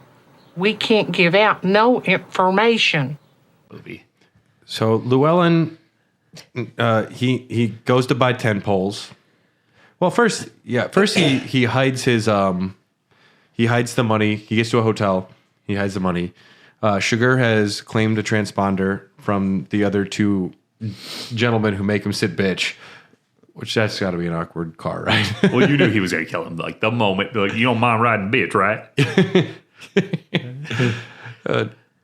We can't give out no information. Movie. So Llewelyn, he goes to buy 10 poles. Well, first he hides his he hides the money. He gets to a hotel. He hides the money. Chigurh has claimed a transponder from the other two gentlemen who make him sit bitch, which that's got to be an awkward car ride. Well, you knew he was going to kill him. Like, the moment. Like, you don't mind riding bitch, right?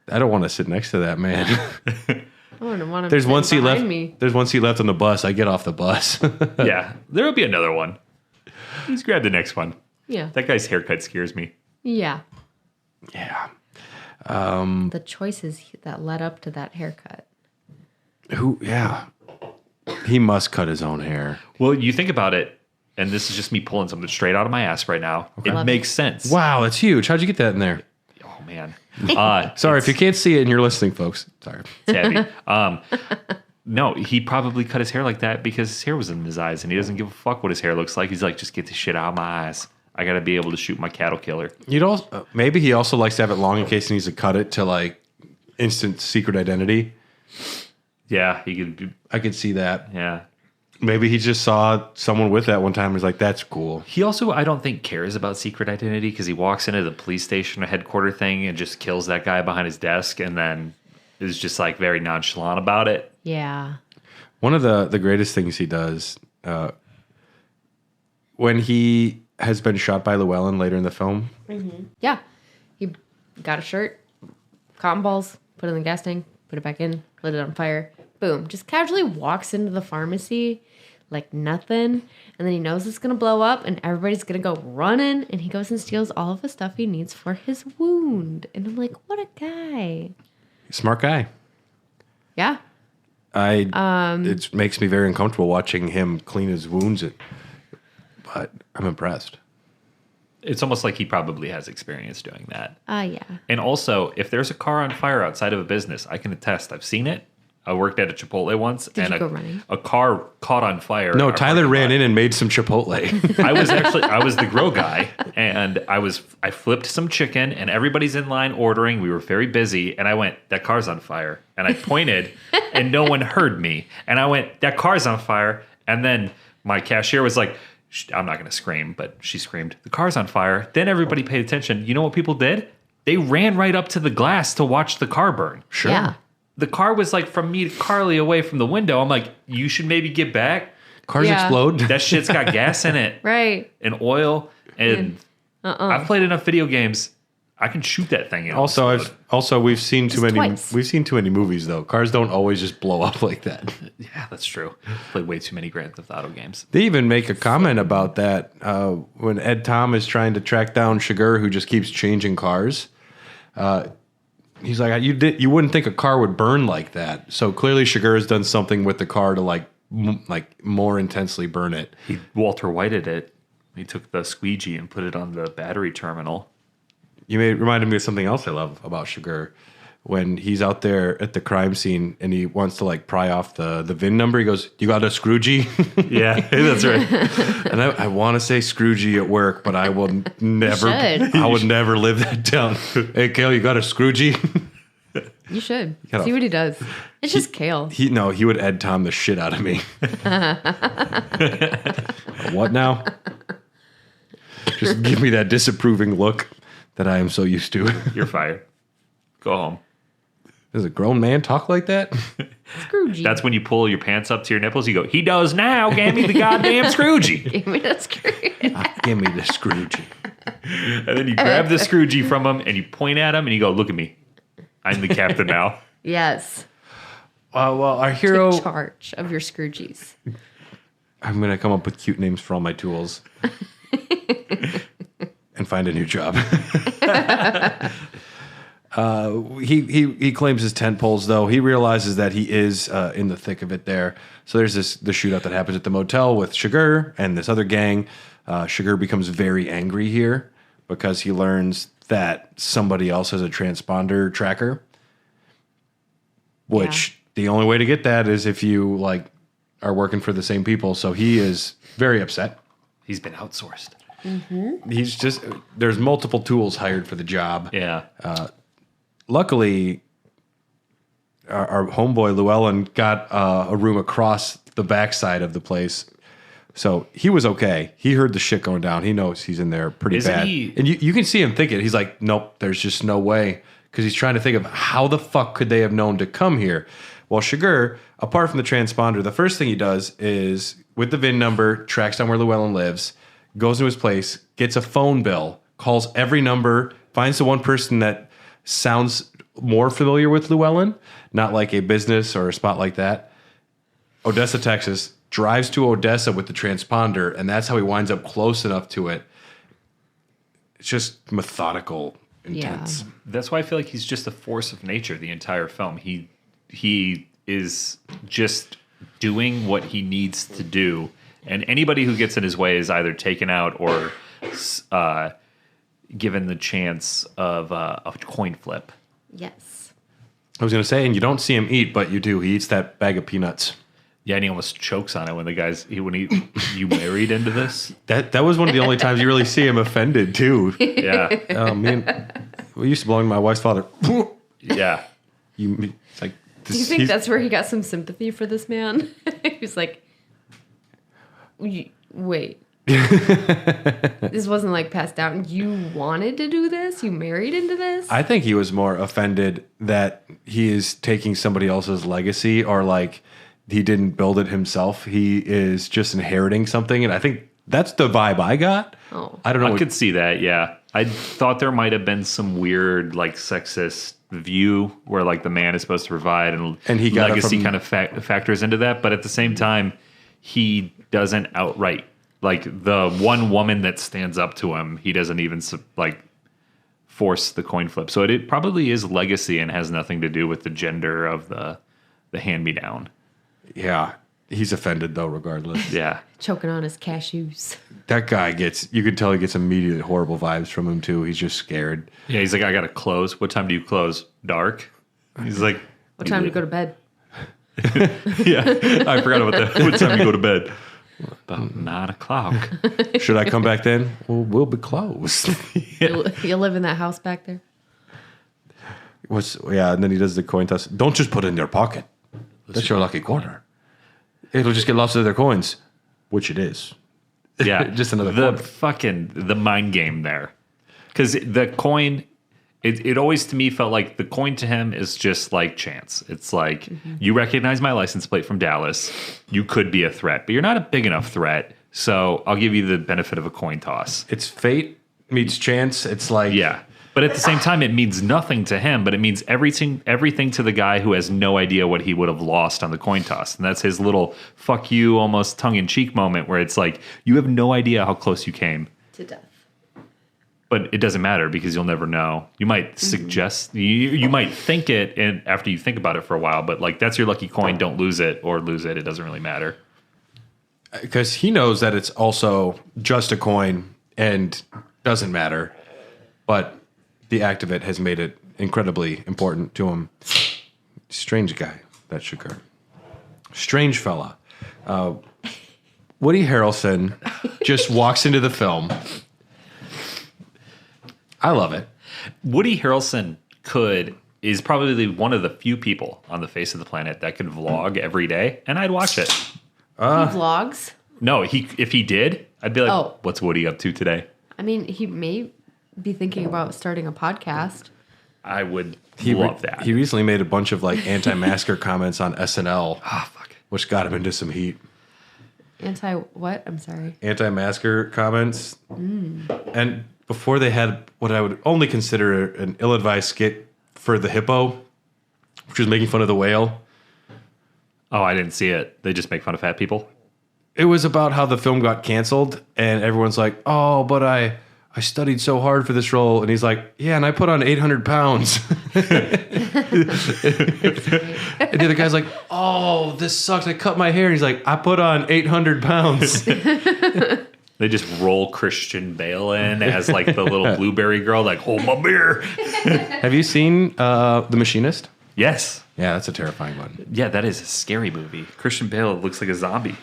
I don't want to sit next to that man. I wouldn't want to There's one seat left. Me. There's one seat left on the bus. I get off the bus. Yeah. There will be another one. Just grab the next one. Yeah. That guy's haircut scares me. Yeah. Yeah. The choices that led up to that haircut. Yeah. He must cut his own hair. Well, you think about it, and this is just me pulling something straight out of my ass right now. It Love makes sense. Wow, that's huge. How'd you get that in there? Oh, man. Sorry, if you can't see it and you're listening, folks. Sorry. It's heavy. No, he probably cut his hair like that because his hair was in his eyes, and he doesn't give a fuck what his hair looks like. He's like, just get the shit out of my eyes. I got to be able to shoot my cattle killer. You'd also maybe he also likes to have it long in case he needs to cut it to like instant secret identity. Yeah, he could be. I could see that. Yeah. Maybe he just saw someone with that one time and was like, that's cool. He also, I don't think, cares about secret identity because he walks into the police station or headquarter thing and just kills that guy behind his desk and then is just like very nonchalant about it. Yeah. One of the greatest things he does when he has been shot by Llewelyn later in the film. Yeah. He got a shirt, cotton balls, put it in the gas tank, put it back in, lit it on fire. Boom. Just casually walks into the pharmacy like nothing. And then he knows it's going to blow up and everybody's going to go running. And he goes and steals all of the stuff he needs for his wound. And I'm like, what a guy. Smart guy. Yeah. It makes me very uncomfortable watching him clean his wounds, but I'm impressed. It's almost like he probably has experience doing that. Yeah. And also, if there's a car on fire outside of a business, I can attest. I've seen it. I worked at a Chipotle once, Did you go running? a car caught on fire. No, in our Tyler parking ran lot. in and made some Chipotle. I was the grill guy, and I flipped some chicken, and everybody's in line ordering. We were very busy, and I went, "That car's on fire," and I pointed, and no one heard me, and I went, "That car's on fire," and then my cashier was like, "I'm not going to scream," but she screamed, "The car's on fire." Then everybody paid attention. You know what people did? They ran right up to the glass to watch the car burn. Sure. Yeah. The car was like from me to Carly away from the window. I'm like, you should maybe get back. Cars Yeah. explode. That shit's got gas in it Right. and oil. And I've played enough video games. I can shoot that thing. And We've seen too many. twice. We've seen too many movies though. Cars don't always just blow up like that. yeah, that's true. Played way too many Grand Theft Auto games. They even make a comment about that when Ed Tom is trying to track down Chigurh, who just keeps changing cars. He's like, you wouldn't think a car would burn like that. So clearly, Chigurh has done something with the car to like more intensely burn it. He Walter Whited it. He took the squeegee and put it on the battery terminal. Reminded me of something else I love about Chigurh. When he's out there at the crime scene and he wants to like pry off the VIN number, he goes, "You got a Scroogey?" Yeah, that's right. And I want to say Scroogey at work, but I will never. should. I would never live that down. Hey, Kale, you got a Scroogey? You should. gotta- See what he does. It's just Kale. He would Ed Tom the shit out of me. What now? Just give me that disapproving look that I am so used to. You're fired. Go home. Does a grown man talk like that? Scroogey. That's when you pull your pants up to your nipples. You go, "He does now. Give me the goddamn Scroogey." Give me the Scroogey. Give me the Scroogey. And then you grab the Scroogey from him and you point at him and you go, "Look at me. I'm the captain now." Yes. Well, our hero. Take charge of your Scroogies. I'm going to come up with cute names for all my tools. And find a new job. He claims his tent poles, though. He realizes that he is in the thick of it there. So there's the shootout that happens at the motel with Chigurh and this other gang. Chigurh becomes very angry here because he learns that somebody else has a transponder tracker. Which the only way to get that is if you like are working for the same people. So he is very upset. He's been outsourced. He's just there's multiple tools hired for the job. Yeah. Luckily, our homeboy Llewelyn got a room across the backside of the place, so he was okay. He heard the shit going down. He knows he's in there pretty Isn't bad, he- and you can see him thinking. He's like, "Nope, there's just no way," because he's trying to think of how the fuck could they have known to come here. Well, Chigurh, apart from the transponder, the first thing he does is with the VIN number, tracks down where Llewelyn lives, goes to his place, gets a phone bill, calls every number, finds the one person that sounds more familiar with Llewelyn, not like a business or a spot like that. Odessa, Texas, drives to Odessa with the transponder, and that's how he winds up close enough to it. It's just methodical, intense. That's why I feel like he's just a force of nature the entire film. He is just doing what he needs to do, and anybody who gets in his way is either taken out or given the chance of a coin flip. Yes. I was going to say, and you don't see him eat, but you do. He eats that bag of peanuts. Yeah, and he almost chokes on it when you married into this. That was one of the only times you really see him offended, too. Yeah, Oh, man. We used to belong to my wife's father. yeah. It's like, Do you think that's where he got some sympathy for this man? He was like, wait. This wasn't like passed down. You wanted to do this? You married into this? I think he was more offended that he is taking somebody else's legacy, or like he didn't build it himself. He is just inheriting something. And I think that's the vibe I got. Oh. I don't know. I could see that, yeah. I thought there might have been some weird, like, sexist view where, like, the man is supposed to provide and he got it legacy from- kind of factors into that. But at the same time, he doesn't outright. Like, the one woman that stands up to him, he doesn't even, like, force the coin flip. So it probably is legacy and has nothing to do with the gender of the hand-me-down. Yeah. He's offended, though, regardless. Yeah. Choking on his cashews. That guy you can tell he gets immediate horrible vibes from him, too. He's just scared. Yeah, he's like, "I got to close. What time do you close? Dark?" He's like, What time to go to bed? Yeah, I forgot about that. What time you go to bed? About 9 o'clock. Should I come back then? Well, we'll be closed. You live in that house back there? And then he does the coin toss. Don't just put it in your pocket. That's your lucky corner. It'll just get lost of their coins, which it is. Yeah, Just another the mind game there, because the coin. It always to me felt like the coin to him is just like chance. It's like you recognize my license plate from Dallas. You could be a threat, but you're not a big enough threat. So I'll give you the benefit of a coin toss. It's fate meets chance. It's like Yeah. But at the same time, it means nothing to him, but it means everything to the guy who has no idea what he would have lost on the coin toss. And that's his little fuck you, almost tongue-in-cheek moment where it's like, you have no idea how close you came. To death. But it doesn't matter because you'll never know. You might suggest, you might think it and after you think about it for a while, but like that's your lucky coin, don't lose it or lose it. It doesn't really matter. because he knows that it's also just a coin and doesn't matter, but the act of it has made it incredibly important to him. Strange guy, that Chigurh. Strange fella. Woody Harrelson just walks into the film. I love it. Woody Harrelson is probably one of the few people on the face of the planet that could vlog every day, and I'd watch it. He vlogs? No, if he did, I'd be like, Oh. what's Woody up to today? I mean, he may be thinking about starting a podcast. I would love that. He recently made a bunch of like anti-masker comments on SNL, fuck. which got him into some heat. Anti what? I'm sorry. Anti-masker comments. And before they had what I would only consider an ill-advised skit for the hippo, which was making fun of the whale. Oh, I didn't see it. They just make fun of fat people. It was about how the film got canceled, and everyone's like, "Oh, but I studied so hard for this role," and he's like, "Yeah, and I put on 800 pounds." And the other guy's like, "Oh, this sucks. I cut my hair." And he's like, "I put on 800 pounds." They just roll Christian Bale in as like the little blueberry girl, like, hold my beer. Have you seen The Machinist? Yes. Yeah, that's a terrifying one. Yeah, that is a scary movie. Christian Bale looks like a zombie.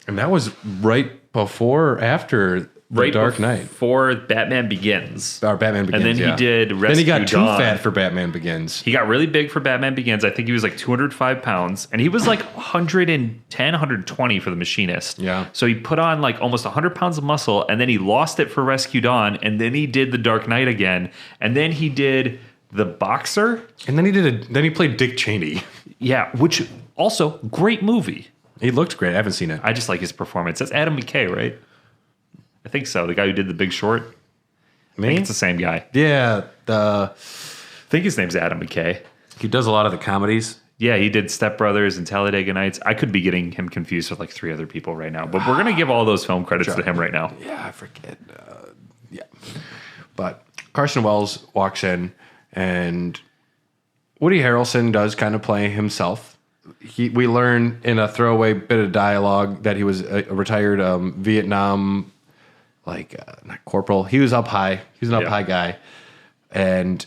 And that was right before or after The Dark Knight. Before Batman Begins. Or Batman Begins, And then yeah. he did Rescue Then he got too Dawn. fat for Batman Begins. He got really big for Batman Begins. I think he was like 205 pounds. And he was like 110, 120 for The Machinist. Yeah. So he put on like almost 100 pounds of muscle. And then he lost it for Rescue Dawn. And then he did The Dark Knight again. And then he did The Boxer. And then he played Dick Cheney. Yeah, which also great movie. He looked great. I haven't seen it. I just like his performance. That's Adam McKay, right? I think so. The guy who did The Big Short. I think it's the same guy. Yeah, I think his name's Adam McKay. he does a lot of the comedies. Yeah, he did Step Brothers and Talladega Nights. I could be getting him confused with like 3 other people right now, but we're going to give all those film credits to him right now. Yeah, I forget. Yeah. But Carson Wells walks in, and Woody Harrelson does kind of play himself. We learn in a throwaway bit of dialogue that he was a retired Vietnam, not corporal. He was up high. He was an up high guy. And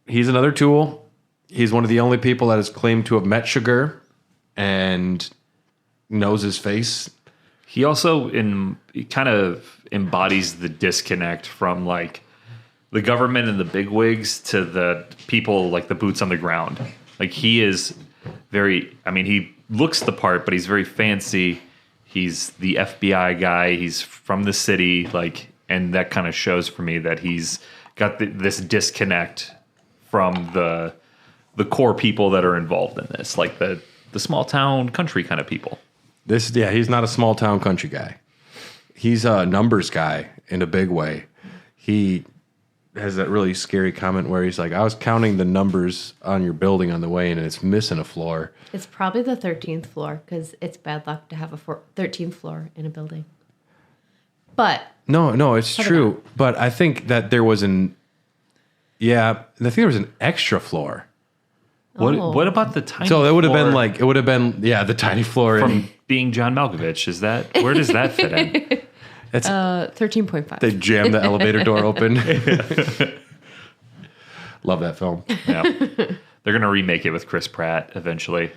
he's another tool. He's one of the only people that has claimed to have met Chigurh and knows his face. He also kind of embodies the disconnect from like the government and the bigwigs to the people like the boots on the ground. Like he is he looks the part, but he's very fancy. He's the FBI guy. He's from the city, and that kind of shows for me that he's got this disconnect from the core people that are involved in this, like the small town country kind of people. He's not a small town country guy. He's a numbers guy in a big way. He has that really scary comment where he's like, I was counting the numbers on your building on the way and it's missing a floor. It's probably the 13th floor because it's bad luck to have a 13th floor in a building. But No, it's true. But I think that there was I think there was an extra floor. What about the tiny So it would have floor been the tiny floor. from being John Malkovich? Where does that fit in? 13.5. They jammed the elevator door open. Love that film. Yeah. They're going to remake it with Chris Pratt eventually.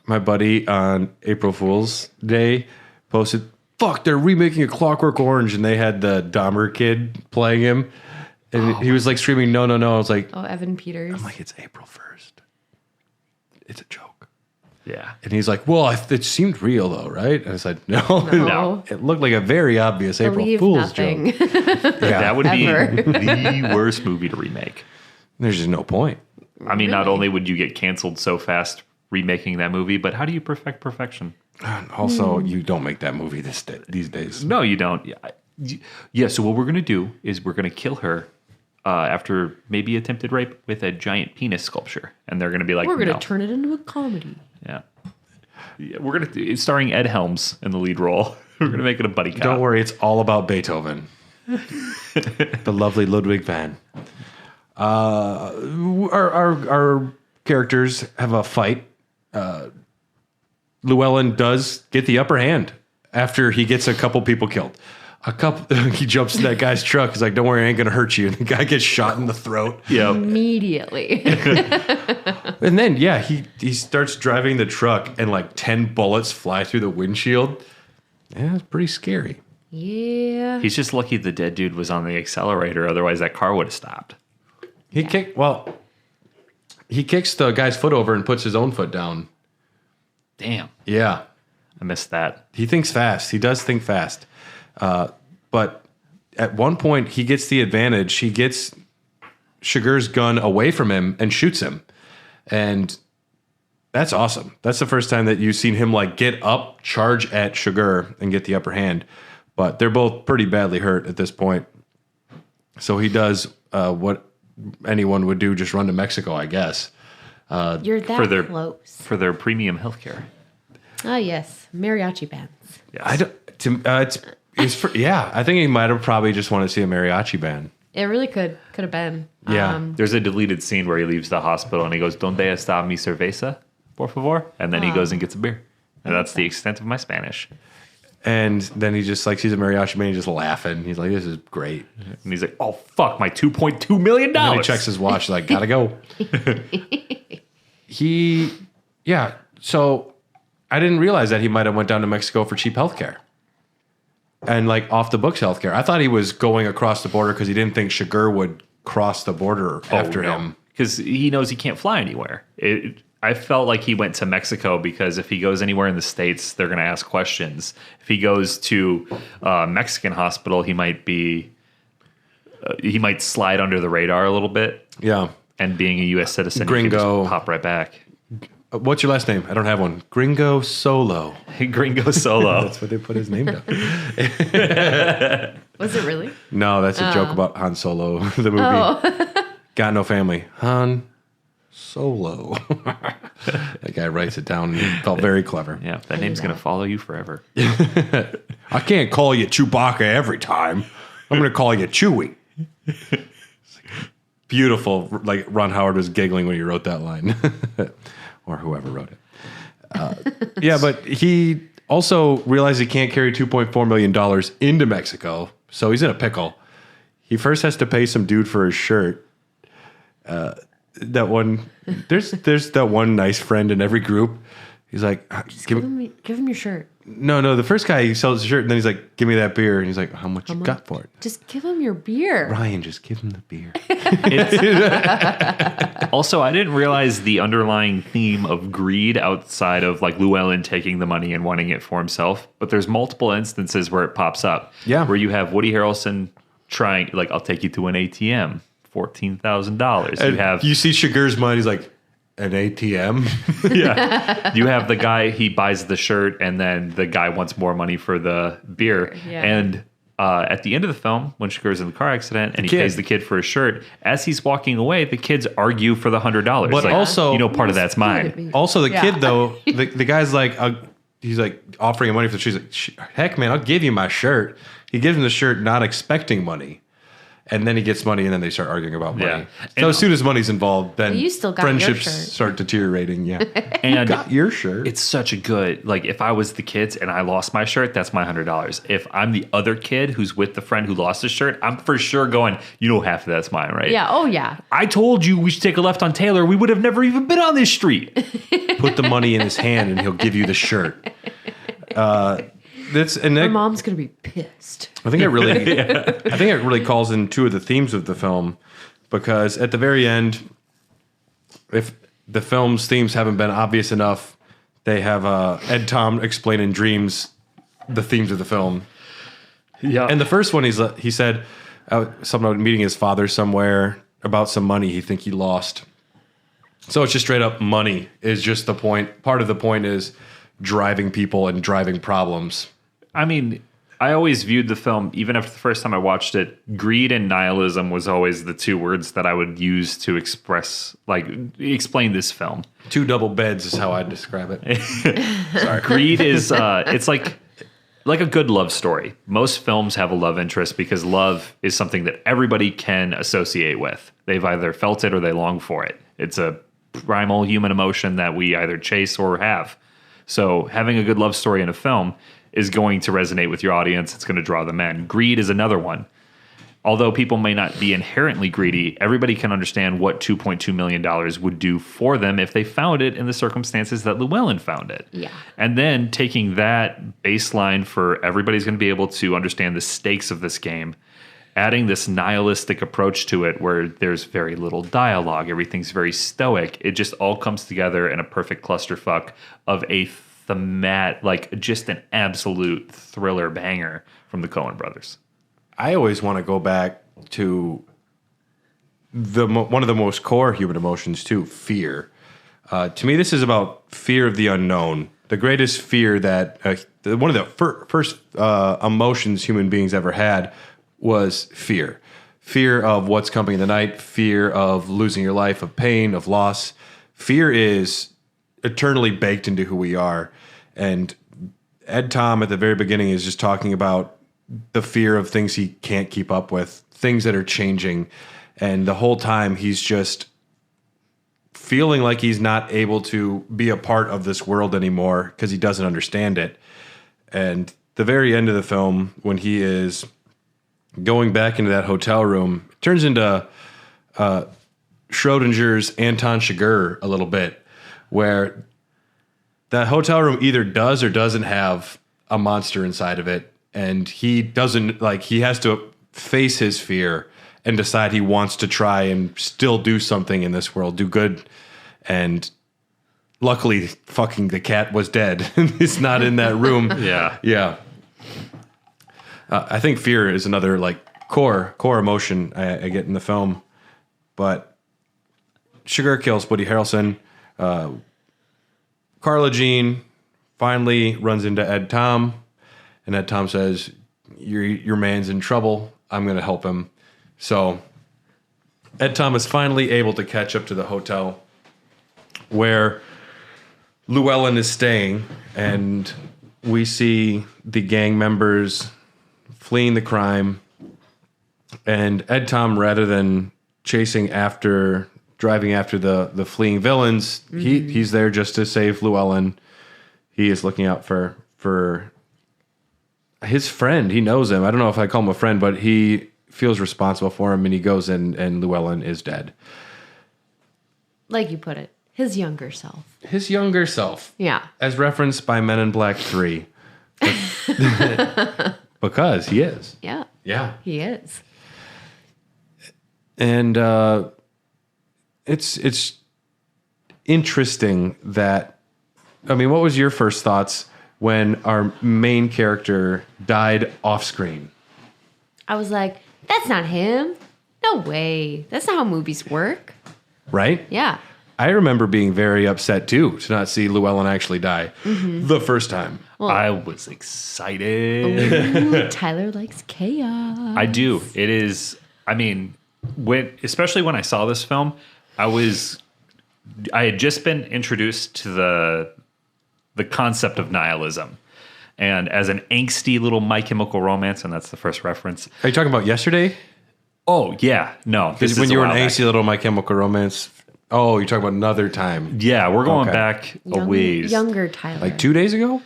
my buddy on April Fool's Day posted, "Fuck, they're remaking A Clockwork Orange," and they had the Dahmer kid playing him, and he was like screaming, "No, no, no!" I was like, Oh, Evan Peters. "I'm like, it's April 1st. It's a joke." Yeah. And he's like, "Well, it seemed real though, right?" And I said, "No, No. It looked like a very obvious April Believe Fool's nothing. joke." Yeah, That would Ever. be the worst movie to remake. there's just no point. I mean, not Really? only would you get canceled so fast remaking that movie, but how do you perfect perfection? Also, you don't make that movie these days. No, you don't. Yeah. So what we're gonna do is we're gonna kill her after maybe attempted rape with a giant penis sculpture, and they're gonna be like, We're going to no. turn it into a comedy. Yeah. We're gonna. It's starring Ed Helms in the lead role. We're gonna make it a buddy cop. Don't worry, it's all about Beethoven. The lovely Ludwig van. Our characters have a fight. Llewelyn does get the upper hand after he gets a couple people killed. He jumps in that guy's truck. He's like, "Don't worry, I ain't gonna hurt you." And the guy gets shot in the throat. Yeah. Immediately. And then, yeah, he starts driving the truck, and like 10 bullets fly through the windshield. Yeah, it's pretty scary. Yeah. He's just lucky the dead dude was on the accelerator. Otherwise, that car would have stopped. He kicks the guy's foot over and puts his own foot down. Damn. Yeah. I missed that. He thinks fast. He does think fast. But at one point, he gets the advantage. He gets Chigurh's gun away from him and shoots him. And that's awesome. That's the first time that you've seen him like get up, charge at Chigurh, and get the upper hand. But they're both pretty badly hurt at this point. So he does what anyone would do, just run to Mexico, I guess. You're that for their- close. For their premium healthcare. Oh, yes. Mariachi bands. Yes. I don't. I think he might have probably just wanted to see a mariachi band. It really could have been. Yeah. There's a deleted scene where he leaves the hospital and he goes, "Donde está mi cerveza, por favor?" And then he goes and gets a beer. And that's the extent of my Spanish. And then he just like sees a mariachi band, he's just laughing. He's like, "This is great." And he's like, "Oh, fuck, my $2.2 million." And then he checks his watch, like, "Gotta go." So I didn't realize that he might have went down to Mexico for cheap healthcare and like off the books healthcare. I thought he was going across the border because he didn't think Chigurh would cross the border after him. Because he knows he can't fly anywhere. I felt like he went to Mexico because if he goes anywhere in the States, they're going to ask questions. If he goes to a Mexican hospital, he might slide under the radar a little bit. Yeah. And being a U.S. citizen, Gringo. he can just pop right back. What's your last name? I don't have one. Gringo Solo. Gringo Solo. That's what they put his name down. Was it really? No, that's a joke about Han Solo, the movie. Got no family. Han Solo. That guy writes it down. He felt very clever. Yeah, that name's going to follow you forever. I can't call you Chewbacca every time. I'm going to call you Chewie. Beautiful. Like Ron Howard was giggling when he wrote that line. Or whoever wrote it. Yeah, but he also realized he can't carry $2.4 million into Mexico. So he's in a pickle. He first has to pay some dude for his shirt. There's that one nice friend in every group. He's like, Give him your shirt. No, the first guy, he sells the shirt, and then he's like, "Give me that beer." And he's like, "How much you got for it?" Just give him your beer. Ryan, just give him the beer. Also, I didn't realize the underlying theme of greed outside of like Llewelyn taking the money and wanting it for himself. But there's multiple instances where it pops up. Yeah. Where you have Woody Harrelson trying, like, "I'll take you to an ATM, $14,000. You see Chigurh's mind, he's like, "An ATM?" Yeah. You have the guy, he buys the shirt, and then the guy wants more money for the beer. Yeah. And at the end of the film, when Chigurh's in the car accident and he kid. pays the kid for his shirt, as he's walking away, the kids argue for the $100. But also- part of that's mine. Also, the kid, though, the guy's like, he's like offering him money for the shirt. He's like, "Heck, man, I'll give you my shirt." He gives him the shirt not expecting money. And then he gets money, and then they start arguing about money. Yeah. So And- as soon as money's involved, then Well, you still got your friendships shirt. start deteriorating. Yeah, And got your shirt. it's such a good, like, if I was the kids and I lost my shirt, that's my $100. If I'm the other kid who's with the friend who lost his shirt, I'm for sure going, you know, half of that's mine, right? Yeah. Oh, yeah. I told you we should take a left on Taylor. We would have never even been on this street. Put the money in his hand, and he'll give you the shirt. My mom's going to be pissed. I think it really calls in two of the themes of the film, because at the very end, if the film's themes haven't been obvious enough, they have Ed Tom explain in dreams the themes of the film. Yeah. And the first one, he said something about meeting his father somewhere about some money he think he lost. So it's just straight up money is just the point. Part of the point is driving people and driving problems. I mean, I always viewed the film, even after the first time I watched it, greed and nihilism was always the two words that I would use to explain this film. 2 double beds is how I'd describe it. Greed is, it's like a good love story. Most films have a love interest because love is something that everybody can associate with. They've either felt it or they long for it. It's a primal human emotion that we either chase or have. So having a good love story in a film is going to resonate with your audience. It's going to draw them in. Greed is another one. Although people may not be inherently greedy, everybody can understand what $2.2 million would do for them if they found it in the circumstances that Llewelyn found it. Yeah. And then taking that baseline for everybody's going to be able to understand the stakes of this game, adding this nihilistic approach to it where there's very little dialogue, everything's very stoic. It just all comes together in a perfect clusterfuck of a just an absolute thriller banger from the Coen Brothers. I always want to go back to one of the most core human emotions too, fear. To me, this is about fear of the unknown. The greatest fear that one of the first emotions human beings ever had was fear. Fear of what's coming in the night, fear of losing your life, of pain, of loss. Fear is eternally baked into who we are. And Ed Tom at the very beginning is just talking about the fear of things he can't keep up with, things that are changing. And the whole time he's just feeling like he's not able to be a part of this world anymore because he doesn't understand it. And the very end of the film, when he is going back into that hotel room, it turns into Schrodinger's Anton Chigurh a little bit, where the hotel room either does or doesn't have a monster inside of it. And he doesn't, he has to face his fear and decide he wants to try and still do something in this world, do good. And luckily, fucking the cat was dead. It's not in that room. Yeah. Yeah. I think fear is another core emotion I get in the film. But Chigurh kills Woody Harrelson. Carla Jean finally runs into Ed Tom, and Ed Tom says, your man's in trouble. I'm going to help him. So Ed Tom is finally able to catch up to the hotel where Llewelyn is staying, and we see the gang members fleeing the crime. And Ed Tom, rather than driving after the fleeing villains, he's there just to save Llewelyn. He is looking out for his friend. He knows him. I don't know if I call him a friend, but he feels responsible for him, and he goes in, and Llewelyn is dead. Like you put it, his younger self. His younger self. Yeah. As referenced by Men in Black 3. Because he is. Yeah. Yeah. He is. And it's interesting that, what was your first thoughts when our main character died off screen? I was like, that's not him. No way. That's not how movies work. Right? Yeah. I remember being very upset too to not see Llewelyn actually die the first time. Well, I was excited. ooh, Tyler likes chaos. I do. It is, especially when I saw this film, I had just been introduced to the concept of nihilism. And as an angsty little My Chemical Romance, and that's the first reference. Are you talking about Yesterday? Oh yeah, no. This Because is when a you were an while back. angsty little My Chemical Romance. Oh, you're talking about another time. Yeah, we're going Okay. back a ways. Younger Tyler. Like 2 days ago?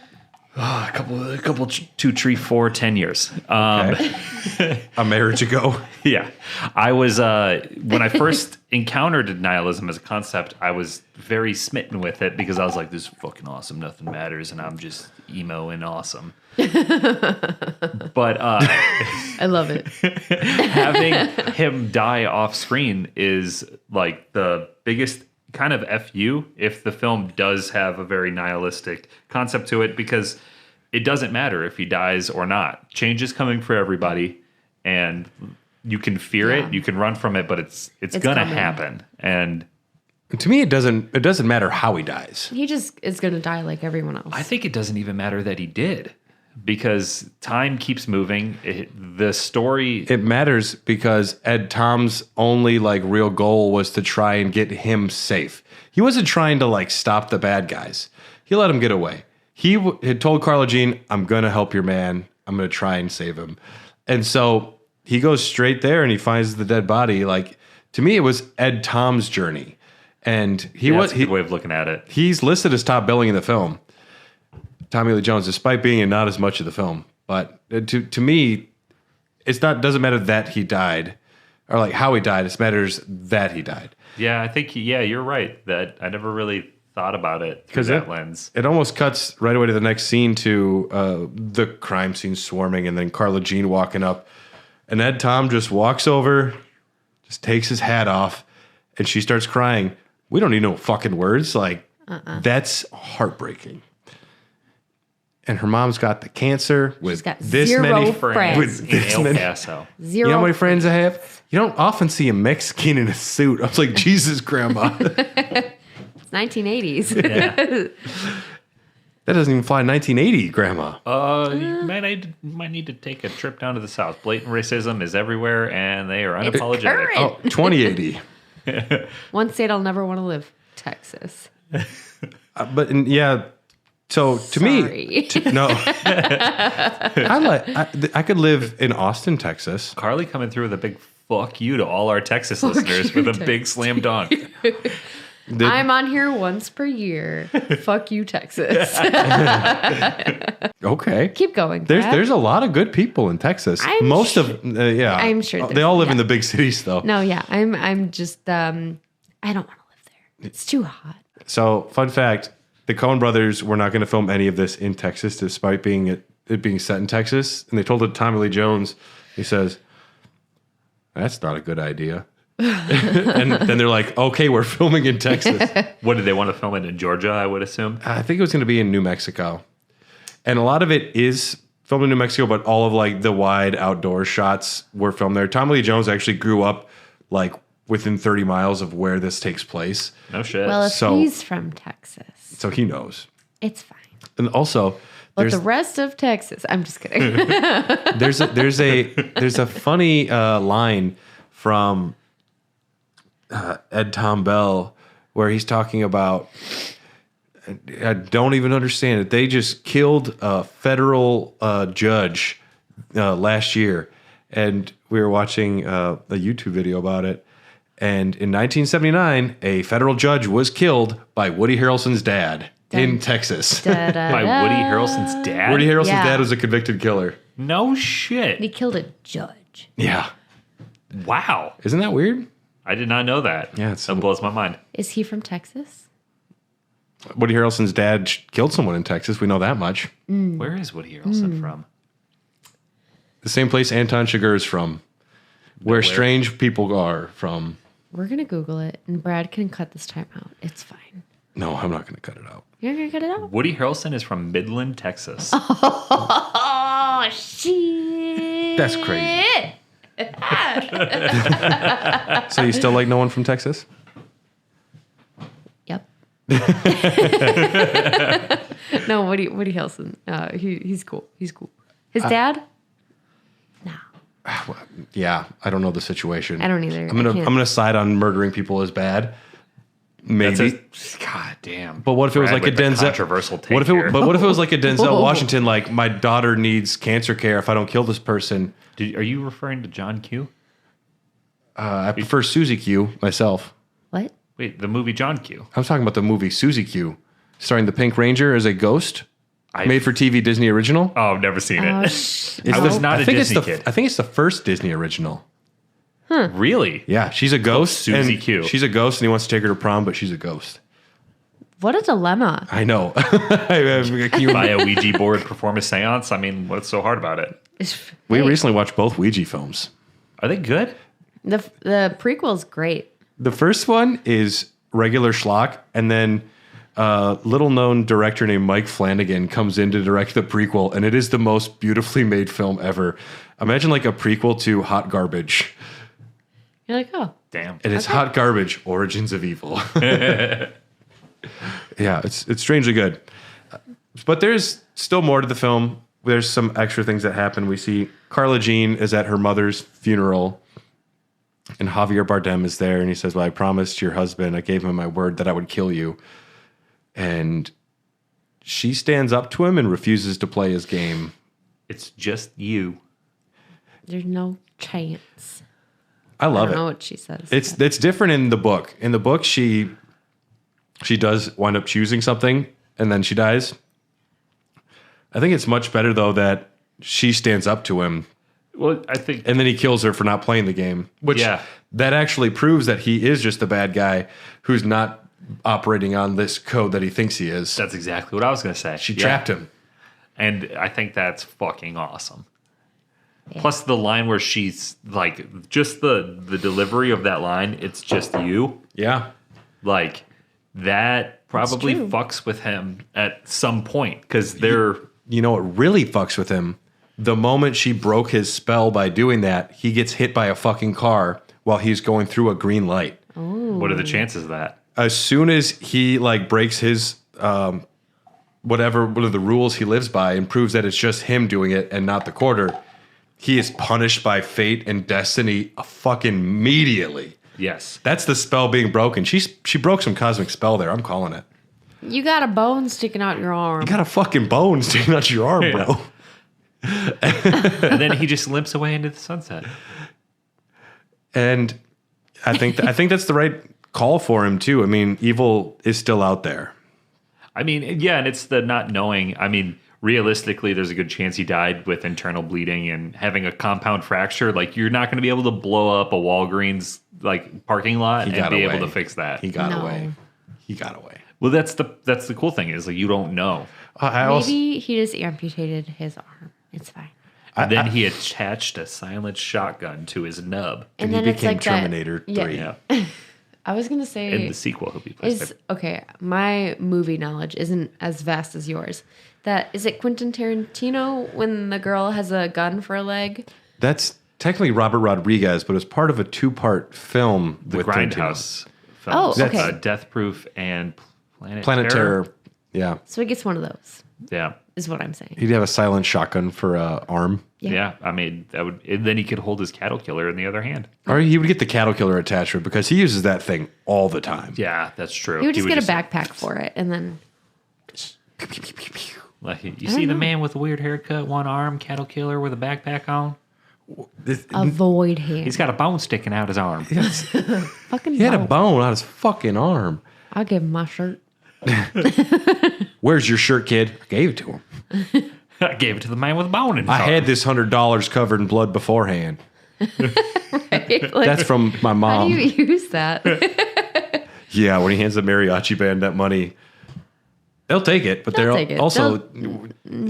A couple, 2, 3, 4, 10 years. Okay. A marriage ago. Yeah. I was, when I first encountered nihilism as a concept, I was very smitten with it because I was like, this is fucking awesome. Nothing matters. And I'm just emo and awesome. But I love it. having him die off screen is like the biggest kind of FU if the film does have a very nihilistic concept to it, because it doesn't matter if he dies or not. Change is coming for everybody, and you can fear Yeah. it, you can run from it, but it's gonna coming. happen. And To me, it doesn't matter how he dies. He just is going to die like everyone else. I think it doesn't even matter that he did, because time keeps moving. The story, It matters because Ed Tom's only like real goal was to try and get him safe. He wasn't trying to like stop the bad guys. He let him get away. He had told Carla Jean, "I'm gonna help your man. I'm gonna try and save him." And so he goes straight there and he finds the dead body. Like, to me, it was Ed Tom's journey, and that's a good way of looking at it. he's listed as top billing in the film. Tommy Lee Jones, despite being in not as much of the film, but to me, doesn't matter that he died or like how he died. It matters that he died. Yeah, I think you're right. That I never really thought about it through that lens. It almost cuts right away to the next scene to the crime scene swarming, and then Carla Jean walking up, and Ed Tom just walks over, just takes his hat off, and she starts crying. We don't need no fucking words. Like, that's heartbreaking. And her mom's got the cancer with got this zero many friends. With In this El many, Paso. Zero. you know how many friends I have? You don't often see a Mexican in a suit. I was like, Jesus, Grandma. It's 1980s. Yeah. That doesn't even fly in 1980, Grandma. You might need to take a trip down to the South. Blatant racism is everywhere, and they are unapologetic. current. Oh, 2080. One state I'll never want to live, Texas. Yeah. So to me, Sorry. no. I could live in Austin, Texas. Carly coming through with a big fuck you to all our Texas listeners you, with a big slam dunk. I'm on here once per year. Fuck you, Texas. Okay. Keep going. Brad. There's a lot of good people in Texas. I'm Most sure- of yeah. I'm sure they there's- all live in yeah. the big cities though. No, yeah. I'm just I don't want to live there. It's too hot. So, fun fact, the Coen Brothers were not going to film any of this in Texas despite it being set in Texas, and they told it to Tommy Lee Jones. He says, "That's not a good idea." And then they're like, "Okay, we're filming in Texas." What did they want to film it in Georgia? I would assume. I think it was going to be in New Mexico. And a lot of it is filmed in New Mexico, but all of like the wide outdoor shots were filmed there. Tommy Lee Jones actually grew up like within 30 miles of where this takes place. No shit. Well, if So- he's from Texas, So he knows. it's fine. And also But there's the rest of Texas, I'm just kidding. there's a funny line from Ed Tom Bell where he's talking about, I don't even understand it. They just killed a federal judge last year, and we were watching a YouTube video about it. And in 1979, a federal judge was killed by Woody Harrelson's dad in Texas. Da, da, By da. Woody Harrelson's dad. Woody Harrelson's Yeah. dad was a convicted killer. No shit. He killed a judge. Yeah. Wow. Isn't that weird? I did not know that. Yeah, that blows my mind. Is he from Texas? Woody Harrelson's dad killed someone in Texas. We know that much. Where is Woody Harrelson from? The same place Anton Chigurh is from, where strange people are from. We're going to Google it, and Brad can cut this time out. It's fine. No, I'm not going to cut it out. You're going to cut it out? Woody Harrelson is from Midland, Texas. Oh, shit. That's crazy. So you still like no one from Texas? Yep. No, Woody Harrelson. He's cool. He's cool. His dad? No. Yeah, I don't know the situation. I don't either. I'm gonna I can't. I'm gonna side on murdering people as bad. Maybe. God damn. But what if it was Brad like a with the Denzel? controversial take What if here. But what if it was like a Denzel Whoa. Washington? Like, my daughter needs cancer care. If I don't kill this person, Are you referring to John Q? I prefer Susie Q myself. What? Wait, the movie John Q. I'm talking about the movie Susie Q, starring the Pink Ranger as a ghost, made for TV Disney original. Oh, I've never seen Oh, it. I was not a think Disney it's kid. I think it's the first Disney original. Really? Yeah, she's a ghost. Susie and Q. She's a ghost, and he wants to take her to prom, but she's a ghost. What a dilemma. I know. Can you- Buy a Ouija board, perform a seance. I mean, what's so hard about it? we Hey, recently watched both Ouija films. Are they good? the prequel's great. The first one is regular schlock, and then a little known director named Mike Flanagan comes in to direct the prequel, and it is the most beautifully made film ever. Imagine like a prequel to Hot Garbage. You're like, oh, Damn. And it's Hot Garbage, Origins of Evil. Yeah, it's strangely good. But there's still more to the film. There's some extra things that happen. We see Carla Jean is at her mother's funeral, and Javier Bardem is there, and he says, well, I promised your husband, I gave him my word that I would kill you. And she stands up to him and refuses to play his game. It's just you. there's no chance. I I love don't it. know what she says. It's different in the book. In the book, she does wind up choosing something, and then she dies. I think it's much better, though, that she stands up to him, Well, I think and then he kills her for not playing the game, which Yeah. that actually proves that he is just the bad guy who's not operating on this code that he thinks he is. that's exactly what I was going to say. She trapped him. And I think that's fucking awesome. Plus the line where she's like, just the delivery of that line, it's just you. Yeah. Like, that probably true. fucks with him at some point because they're. You know what really fucks with him? The moment she broke his spell by doing that, he gets hit by a fucking car while he's going through a green light. What are the chances of that? As soon as he like breaks his whatever one of the rules he lives by and proves that it's just him doing it and not the quarter, he is punished by fate and destiny fucking immediately. Yes. That's the spell being broken. She broke some cosmic spell there. I'm calling it. You got a bone sticking out your arm. You got a fucking bone sticking out your arm, bro. And then he just limps away into the sunset. And I think that's the right call for him too. I mean, evil is still out there. I mean, yeah, and it's the not knowing. I mean, realistically, there's a good chance he died with internal bleeding and having a compound fracture. Like, you're not going to be able to blow up a Walgreens like parking lot He and got be away. able to fix that. He got No. away. He got away. Well, that's the cool thing is like you don't know. I also, Maybe he just amputated his arm. It's fine. And then he attached a silent shotgun to his nub. and then he it's became like that- Terminator 3. Yeah. I was gonna say In the sequel, he'll be placed is okay. My movie knowledge isn't as vast as yours. That is it. Quentin Tarantino when the girl has a gun for a leg. That's technically Robert Rodriguez, but it's part of a two-part film the with Tarantino. Grindhouse Oh, films. okay. Death Proof and Planet Terror. Yeah. So he gets one of those. Yeah. Is what I'm saying. He'd have a silent shotgun for a arm. Yeah. I mean, that would. And then he could hold his cattle killer in the other hand. Or he would get the cattle killer attached to it because he uses that thing all the time. Yeah, that's true. He would just get a backpack for it, and then Like, you see the man with a weird haircut, one arm, cattle killer with a backpack on. avoid him. He's got a bone sticking out his arm. fucking. He had a bone. bone on his fucking arm. I'll give him my shirt. Where's your shirt, kid? I gave it to him. I gave it to the man with a bone in his I arm. had this $100 covered in blood beforehand. Right? Like, That's from my how mom. do you use that? Yeah, when he hands the mariachi band that money, they'll take it. But They'll they're take it. also,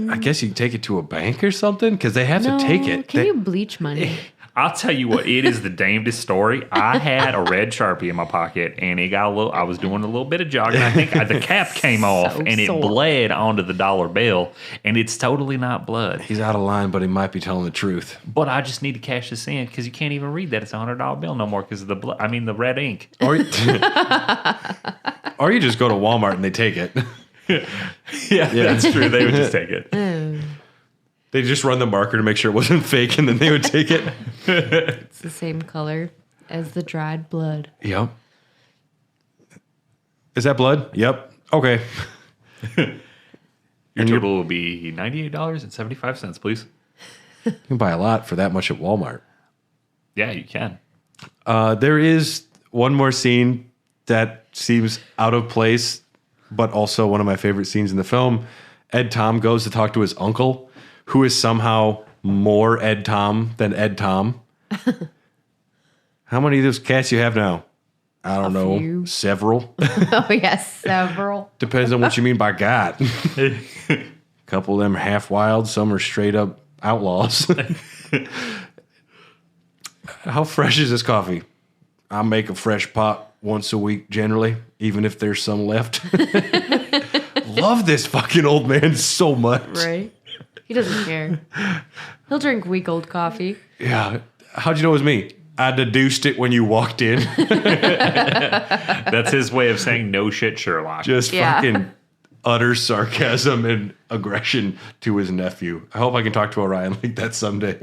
I guess you take it to a bank or something because they have to take it. Can They- you bleach money? I'll tell you what, it is the damnedest story. I had a red Sharpie in my pocket, and it got a little. I was doing a little bit of jogging. I think the cap came off, and it sore. bled onto the dollar bill, and it's totally not blood. He's out of line, but he might be telling the truth. But I just need to cash this in because you can't even read that it's a $100 bill no more because of the blood. I mean, the red ink. Or, or you just go to Walmart and they take it. Yeah, that's true. They would just take it. They just run the marker to make sure it wasn't fake, and then they would take it. It's the same color as the dried blood. Yep. Is that blood? Yep. Okay. Your total will be $98.75, please. You can buy a lot for that much at Walmart. Yeah, you can. There is one more scene that seems out of place, but also one of my favorite scenes in the film. Ed Tom goes to talk to his uncle, who is somehow more Ed Tom than Ed Tom. How many of those cats you have now? I don't know. Few. Several. Oh, yes, several. Depends on what you mean by got. A couple of them are half wild. Some are straight up outlaws. How fresh is this coffee? I make a fresh pot once a week generally, even if there's some left. Love this fucking old man so much. Right? He doesn't care. He'll drink week-old coffee. Yeah. How'd you know it was me? I deduced it when you walked in. That's his way of saying no shit, Sherlock. Just Yeah. fucking utter sarcasm and aggression to his nephew. I hope I can talk to Orion like that someday.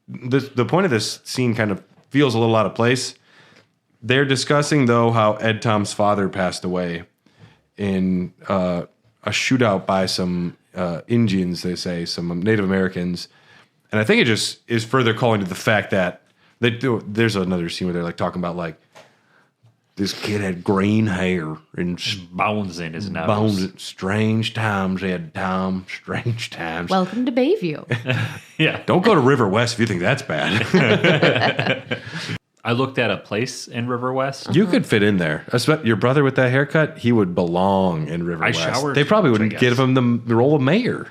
The point of this scene kind of feels a little out of place. They're discussing, though, how Ed Tom's father passed away in a shootout by some Indians, they say, some Native Americans. And I think it just is further calling to the fact that there's another scene where they're like talking about like this kid had green hair and Bones in his nose. bones. Strange times, Ed Tom. Strange times. Welcome to Bayview. Yeah. Don't go to River West if you think that's bad. I looked at a place in River West. You could fit in there. Your brother with that haircut, he would belong in River West. showered They probably too much, I wouldn't guess. give him the role of mayor.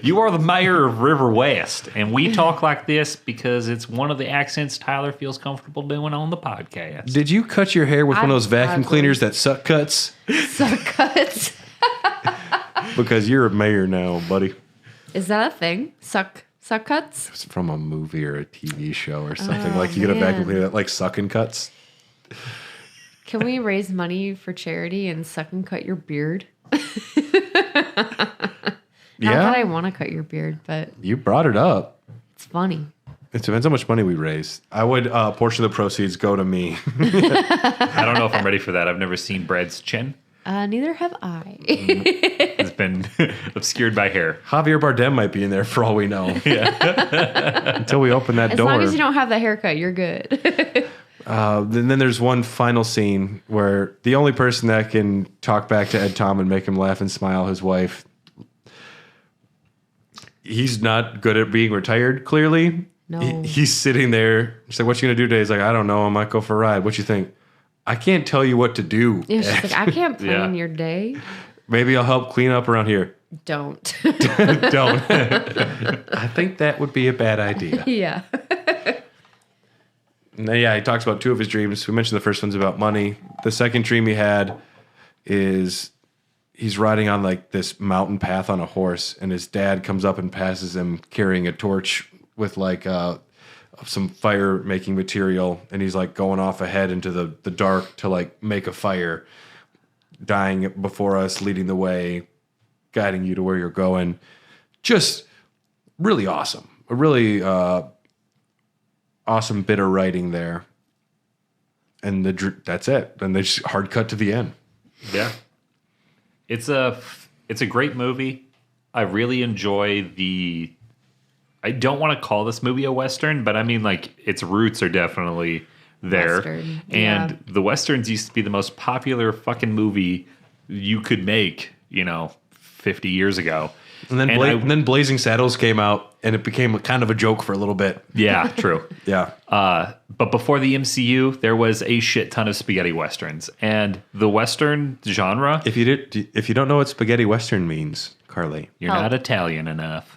You are the mayor of River West, and we talk like this because it's one of the accents Tyler feels comfortable doing on the podcast. Did you cut your hair with one of those vacuum I've- cleaners that suck cuts? Suck cuts. Because you're a mayor now, buddy. Is that a thing? Suck cuts? It's from a movie or a TV show or something. Like you get a vacuum man. cleaner that like sucking cuts. Can we raise money for charity and suck and cut your beard? Not that I want to cut your beard, but You brought it up. it's funny. It depends how much money we raise. I would portion of the proceeds go to me. I don't know if I'm ready for that. I've never seen Brad's chin. Neither have I. It's been obscured by hair. Javier Bardem might be in there for all we know. Until we open that As door. long as you don't have the haircut, you're good. Then there's one final scene where the only person that can talk back to Ed Tom and make him laugh and smile, his wife, he's not good at being retired, clearly. No. He's sitting there. She's like, what you going to do today? He's like, I don't know. I might go for a ride. What you think? I can't tell you what to do. Yeah, she's like, I can't plan Yeah. your day. Maybe I'll help clean up around here. Don't. Don't. I think that would be a bad idea. Yeah. And then, yeah, he talks about two of his dreams. We mentioned the first one's about money. The second dream he had is he's riding on like this mountain path on a horse, and his dad comes up and passes him carrying a torch with like some fire making material, and he's like going off ahead into the dark to like make a fire, dying before us, leading the way, guiding you to where you're going. Just really awesome. A really awesome bit of writing there. And that's it. And they just hard cut to the end. Yeah. It's a great movie. I really enjoy I don't want to call this movie a Western, but I mean, like, its roots are definitely there. Western, and yeah. the Westerns used to be the most popular fucking movie you could make, 50 years ago. And then Blazing Saddles came out, and it became kind of a joke for a little bit. Yeah, true. Yeah. But before the MCU, there was a shit ton of spaghetti westerns, and the Western genre. If you don't know what spaghetti Western means, Carly, You're Help. not Italian enough.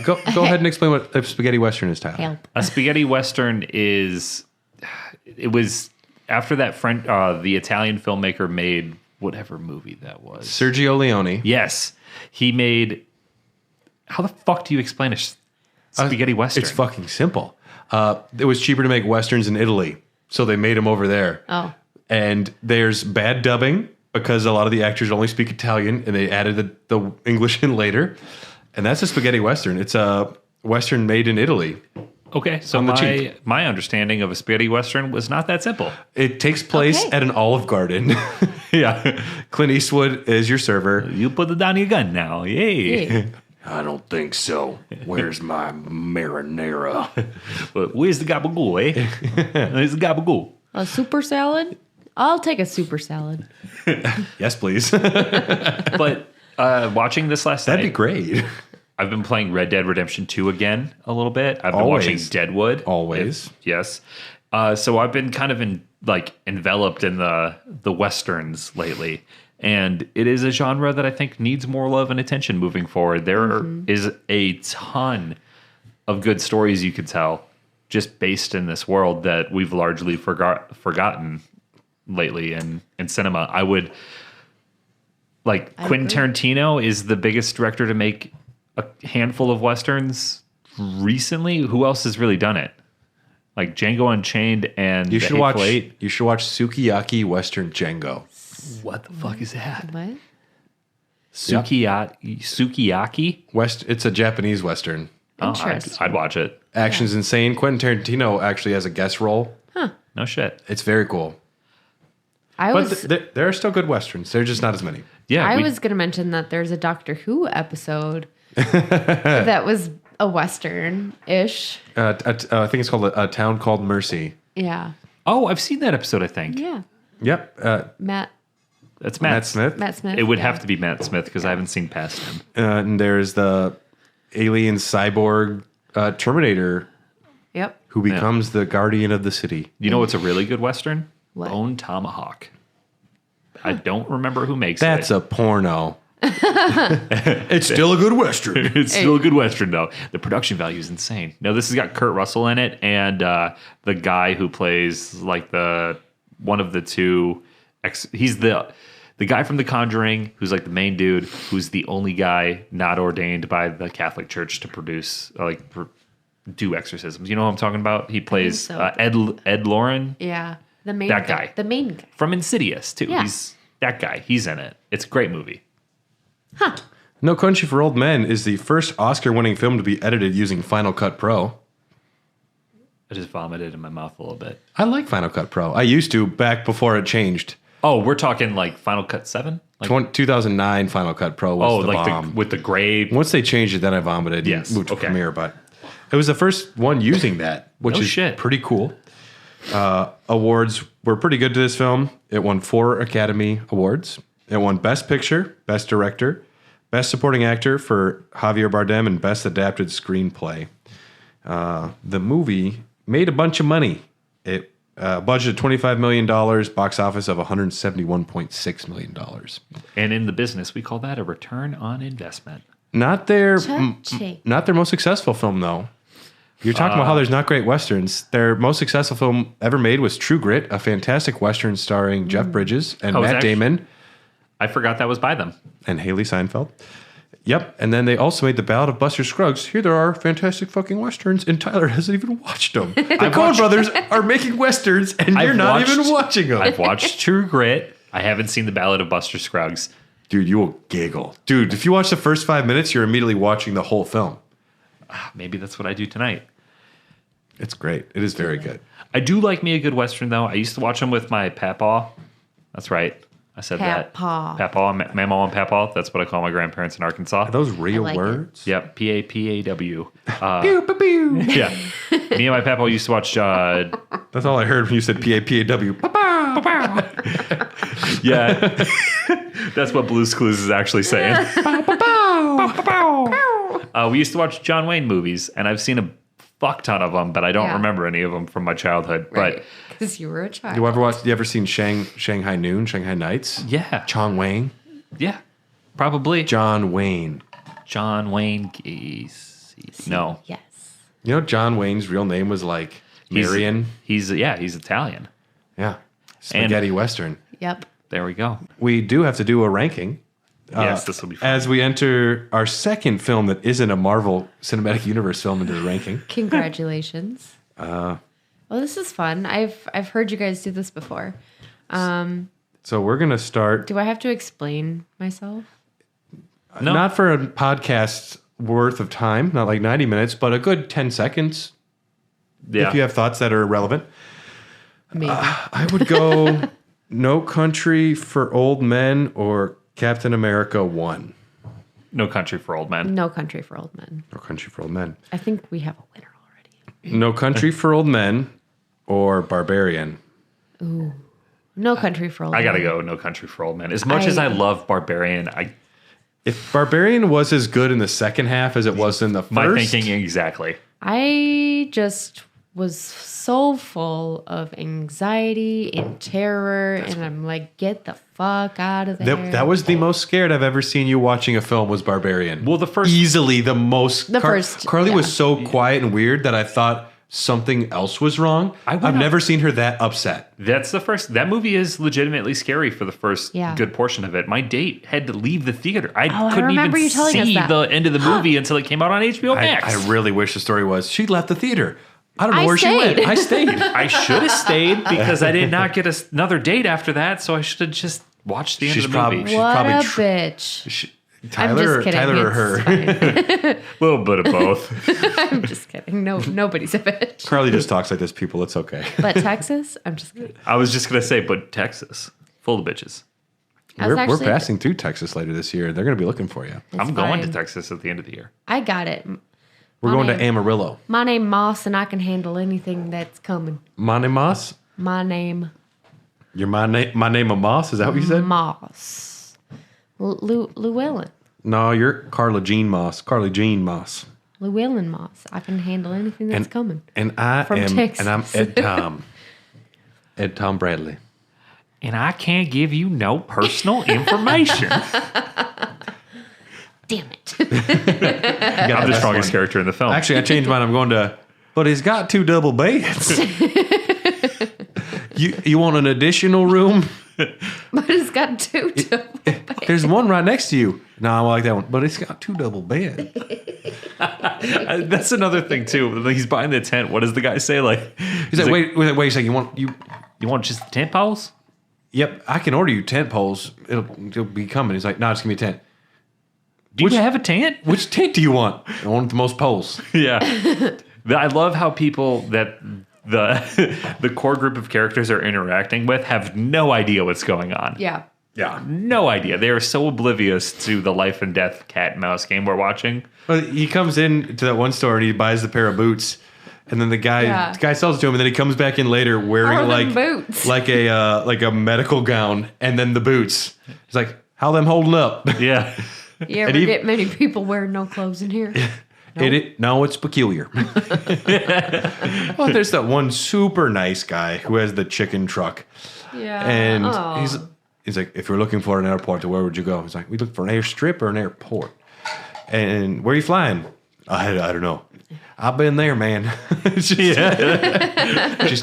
go ahead and explain what a spaghetti Western is, Tyler. Help. A spaghetti western it was after that the Italian filmmaker made whatever movie that was. Sergio Leone. Yes, he made. How the fuck do you explain a spaghetti western? It's fucking simple. It was cheaper to make Westerns in Italy, so they made them over there. Oh. And there's bad dubbing because a lot of the actors only speak Italian, and they added the English in later. And that's a spaghetti Western. It's a Western made in Italy. Okay, so on the cheap. my understanding of a spaghetti western was not that simple. It takes place Okay. at an Olive Garden. Yeah, Clint Eastwood is your server. you put it down your gun now. Yay! Yay. I don't think so. Where's my marinara? But where's the gabagool, eh? Where's the gabagool? A super salad? I'll take a super salad. Yes, please. But watching this last That'd night, be great. I've been playing Red Dead Redemption 2 again a little bit. I've been Always. watching Deadwood. Always. Yes. So I've been kind of enveloped in the westerns lately. And it is a genre that I think needs more love and attention moving forward. There is a ton of good stories you could tell just based in this world that we've largely forgotten lately in cinema. I would Quentin Tarantino is the biggest director to make a handful of westerns recently. Who else has really done it? Like Django Unchained and You The should Hateful watch. Eight. You should watch Sukiyaki Western Django. What the fuck is that? What? Sukiyaki? It's a Japanese Western. Oh, Interesting. I'd watch it. Action's insane. Quentin Tarantino actually has a guest role. No shit. It's very cool. I But was there are still good Westerns. They're just not as many. Yeah, I was going to mention that there's a Doctor Who episode that was a Western-ish. I think it's called A Town Called Mercy. Yeah. Oh, I've seen that episode, I think. Yeah. Yep. Matt That's Matt Smith. Smith. It would yeah. have to be Matt Smith because I haven't seen past him. And there's the alien cyborg Terminator Yep. who becomes the guardian of the city. You know what's a really good Western? What? Bone Tomahawk. I don't remember who makes That's it. a porno. It's still a good Western. It's still a good Western, though. The production value is insane. No, this has got Kurt Russell in it, and the guy who plays one of the two. He's the guy from The Conjuring, who's like the main dude, who's the only guy not ordained by the Catholic Church to produce do exorcisms. You know what I'm talking about? He plays so. Ed Lauren Yeah. The main That guy. The main guy. from Insidious too. Yeah. He's that guy. He's in it. It's a great movie. No Country for Old Men is the first Oscar-winning film to be edited using Final Cut Pro. I just vomited in my mouth a little bit. I like Final Cut Pro. I used to back before it changed. Oh, we're talking like Final Cut 7? Like, 2009 Final Cut Pro was the bomb. with the gray. Once they changed it, then I vomited. Yes, And moved to okay. Premiere, but it was the first one using that, which No is shit. pretty cool. Awards were pretty good to this film. It won 4 Academy Awards. It won Best Picture, Best Director, Best Supporting Actor for Javier Bardem, and Best Adapted Screenplay. The movie made a bunch of money. It budgeted $25 million, box office of $171.6 million. And in the business, we call that a return on investment. Not their Cha-ching. not their most successful film, though. You're talking about how there's not great westerns. Their most successful film ever made was True Grit, a fantastic western starring Jeff Bridges and Oh, it's Matt actually- Damon I forgot that was by them. and Haley Seinfeld. Yep, and then they also made The Ballad of Buster Scruggs. Here there are fantastic fucking westerns, and Tyler hasn't even watched them. The Coen Brothers are making westerns, and you're I've not watched- even watching them. I've watched True Grit. I haven't seen The Ballad of Buster Scruggs. Dude, you will giggle. Dude, if you watch the first 5 minutes, you're immediately watching the whole film. Maybe that's what I do tonight. It's great. It is very good. I do like me a good Western, though. I used to watch them with my papaw. That's right. I said Papaw. that. Papaw. Mamaw and papaw. That's what I call my grandparents in Arkansas. Are those real like it. words? Yep. P-A-P-A-W. Pew, pew, pew. Yeah. Me and my papaw used to watch... That's all I heard when you said P-A-P-A-W. yeah. That's what Blue's Clues is actually saying. We used to watch John Wayne movies, and I've seen a fuck ton of them, but I don't Yeah. remember any of them from my childhood. Right. Because you were a child. You ever seen Shanghai Noon, Shanghai Nights? But yeah. Chong Wayne? Yeah. Probably. John Wayne. John Wayne Gacy. No. Yes. You know John Wayne's real name was like Marion? He's Italian. Yeah. Spaghetti Western. Yep. There we go. We do have to do a ranking. Yes, this will be fun. As we enter our second film that isn't a Marvel Cinematic Universe film into the ranking. Congratulations. Well, this is fun. I've heard you guys do this before. So we're going to start, Do I have to explain myself? No. not for a podcast worth of time, not like 90 minutes, but a good 10 seconds Yeah. if you have thoughts that are relevant. Maybe. I would go No Country for Old Men or Captain America 1. No Country for Old Men. No Country for Old Men. No Country for Old Men. I think we have a winner already. No Country for Old Men or Barbarian. No Country for Old Men. I gotta go No Country for Old Men. As much as I love Barbarian, If Barbarian was as good in the second half as it was in the first, my thinking exactly. I just was so full of anxiety and terror, and I'm like, get the fuck out of there. that was the most scared I've ever seen you watching a film was Barbarian. Well, the first easily the most. First, Carly yeah. was so quiet and weird that I thought something else was wrong. I've never seen her that upset. That's the first. That movie is legitimately scary for the first Yeah. good portion of it. My date had to leave the theater. I I couldn't remember even you telling us see that. the end of the movie until it came out on HBO Max. I really wish the story was she left the theater. I don't know I where she stayed. went. I stayed. I should have stayed because I did not get another date after that. So I should have just watched the end She's of the probably- movie. she's What probably a tr- bitch. I'm Tyler, just kidding. Tyler or It's her. fine. A little bit of both. I'm just kidding. No, nobody's a bitch. Carly just talks like this. People, it's okay. But Texas, I'm just kidding. I was just gonna say, but Texas, full of bitches. I was We're actually- passing through Texas later this year. They're going to be looking for you. It's I'm going to fine. Texas at the end of the year. I got it. We're My going to name- Amarillo. My name Moss, and I can handle anything that's coming. My name Moss. My name You're my name of Moss. Is that what you said? Moss. Llewelyn. No, you're Carla Jean Moss. Carly Jean Moss. Llewelyn Moss. I can handle anything that's coming. And I From am. Texas. And I'm Ed Tom. Ed Tom Bradley. And I can't give you no personal information. Damn it. I'm the strongest character in the film. Actually, I changed mine. I'm going to. But he's got 2 double beds. You want an additional room? But it's got 2 double beds. There's one right next to you. No, I like that one. But it's got 2 double beds. That's another thing too. When he's buying the tent, what does the guy say? Like, He's like, wait a second. you want just the tent poles? Yep, I can order you tent poles. It'll be coming. He's like, no, just give me a tent. Do you have a tent? Which tent do you want? I want the most poles. Yeah. I love how people that the core group of characters are interacting with have no idea what's going on. Yeah. Yeah. No idea. They are so oblivious to the life and death cat and mouse game we're watching. Well, he comes in to that one store and he buys the pair of boots. And then the guy sells it to him, and then he comes back in later wearing How are like them boots? like a medical gown, and then the boots. He's like, "How them holding up?" Yeah. You ever get many people wearing no clothes in here? No, it's peculiar. Well, there's that one super nice guy who has the chicken truck, Yeah. and Aw. he's like, "If you're looking for an airport, where would you go?" He's like, "We look for an airstrip or an airport." And where are you flying? I don't know. I've been there, man. Just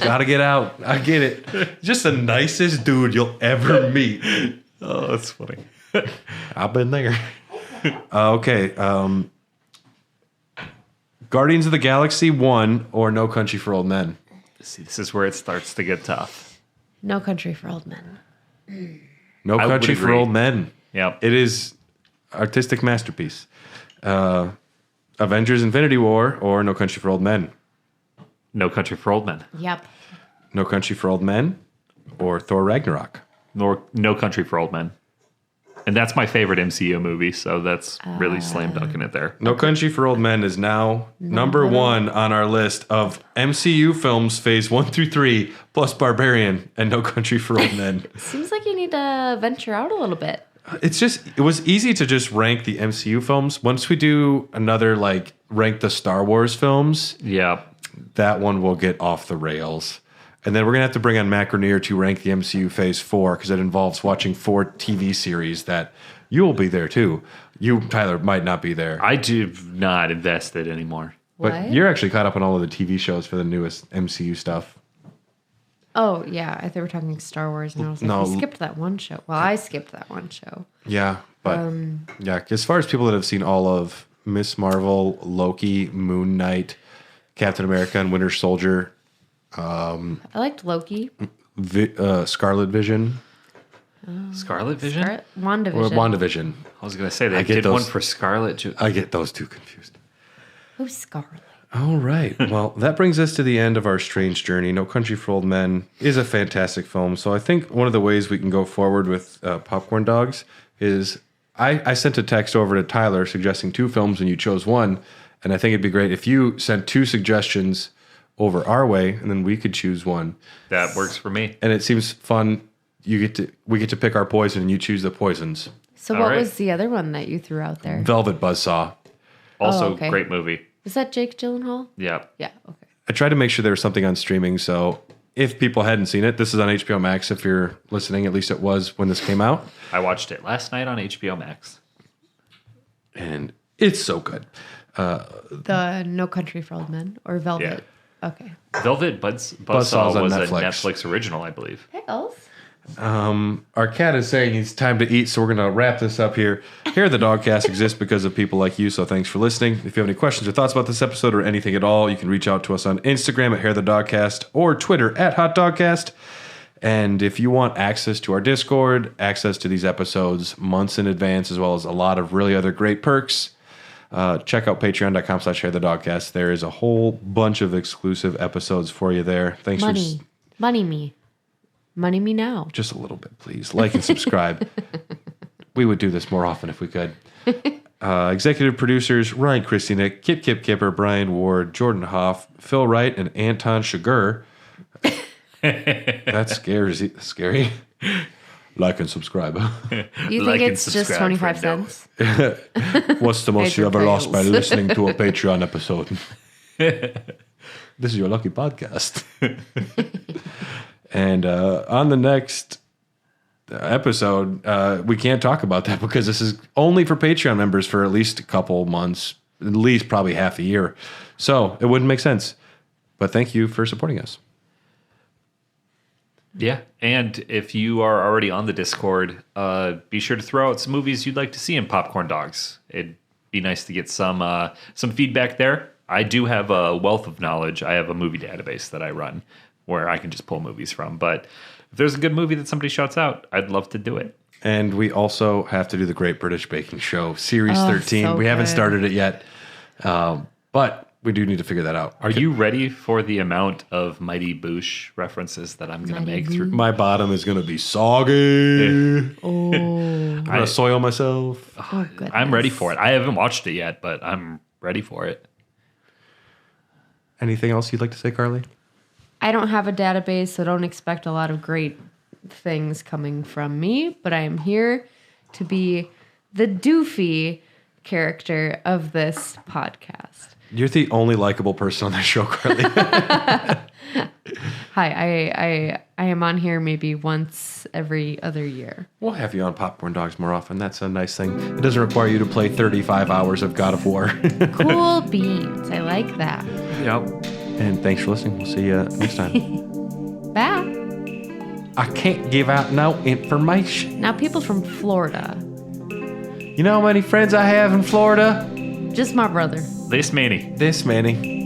got to get out. I get it. Just the nicest dude you'll ever meet. Oh, that's funny. I've been there. Okay. Guardians of the Galaxy 1 or No Country for Old Men? See, this is where it starts to get tough. No Country for Old Men. No I would Country for agree. Old Men. Yep. It is artistic masterpiece. Avengers Infinity War or No Country for Old Men? No Country for Old Men. Yep. No Country for Old Men or Thor Ragnarok? No Country for Old Men. And that's my favorite MCU movie, so that's really slam dunking it there. No Country for Old Men is now number 1 on our list of MCU films phase 1 through 3 plus Barbarian and No Country for Old Men. Seems like you need to venture out a little bit. It was easy to just rank the MCU films. Once we do another rank the Star Wars films, Yeah. that one will get off the rails. And then we're going to have to bring on Matt Grenier to rank the MCU Phase 4 because it involves watching 4 TV series that you will be there too. You, Tyler, might not be there. I do not invest it anymore. But What? you're actually caught up on all of the TV shows for the newest MCU stuff. Oh, yeah. I thought we were talking Star Wars, and I was like, No. we skipped that one show. Well, I skipped that one show. Yeah, but yeah, as far as people that have seen all of Miss Marvel, Loki, Moon Knight, Captain America, and Winter Soldier, I liked Loki. Scarlet Vision, Scarlet Vision? Or WandaVision. or WandaVision. I was going to say, they get did those- one for Scarlet. I get those two confused. Who's Scarlet? All right. Well, that brings us to the end of our strange journey. No Country for Old Men is a fantastic film. So I think one of the ways we can go forward with Popcorn Dogs is I sent a text over to Tyler suggesting 2 films and you chose one. And I think it'd be great if you sent 2 suggestions over our way and then we could choose one. That works for me. And it seems fun. We get to pick our poison and you choose the poisons. So All what right. was the other one that you threw out there? Velvet Buzzsaw. Also, okay. great movie. Is that Jake Gyllenhaal? Yeah. Yeah, okay. I tried to make sure there was something on streaming. So if people hadn't seen it, this is on HBO Max. If you're listening, at least it was when this came out. I watched it last night on HBO Max. And it's so good. The No Country for Old Men or Velvet? Okay. Velvet Buzzsaw's Buzzsaw on was a Netflix. Netflix original, I believe. Pickles? Our cat is saying it's time to eat, so we're going to wrap this up here. Here, the Dogcast exists because of people like you, so thanks for listening. If you have any questions or thoughts about this episode or anything at all, you can reach out to us on Instagram at HairTheDogcast or Twitter at HotDogcast. And if you want access to our Discord, access to these episodes months in advance, as well as a lot of really other great perks, check out patreon.com/HairTheDogcast. There is a whole bunch of exclusive episodes for you there. Thanks for... Money me. Money me now. Just a little bit, please. Like and subscribe. We would do this more often if we could. Executive producers, Ryan Christianick, Kip Kipper, Brian Ward, Jordan Hoff, Phil Wright, and Anton Chigurh. That's scary. Like and subscribe. You Like think and it's just subscribe 25 for no. cents? What's the most you ever lost by Patrons. listening to a Patreon episode? This is your lucky podcast. And on the next episode, we can't talk about that because this is only for Patreon members for at least a couple months, at least probably half a year. So it wouldn't make sense. But thank you for supporting us. Yeah. And if you are already on the Discord, be sure to throw out some movies you'd like to see in Popcorn Dogs. It'd be nice to get some feedback there. I do have a wealth of knowledge. I have a movie database that I run where I can just pull movies from. But if there's a good movie that somebody shouts out, I'd love to do it. And we also have to do the Great British Baking Show, Series 13. so We haven't good. started it yet, but we do need to figure that out. Are you ready for the amount of Mighty Boosh references that I'm going to make through? My bottom is going to be soggy. Oh, I'm going to soil myself. goodness. I'm ready for it. I haven't watched it yet, but I'm ready for it. Anything else you'd like to say, Carly? I don't have a database, so don't expect a lot of great things coming from me, but I am here to be the doofy character of this podcast. You're the only likable person on the show, Carly. Hi, I am on here maybe once every other year. We'll have you on Popcorn Dogs more often. That's a nice thing. It doesn't require you to play 35 hours of God of War. Cool beans. I like that. Yep. And thanks for listening. We'll see you next time. Bye. I can't give out no information. Now, people from Florida, You know how many friends I have in Florida? just my brother. This many. This many.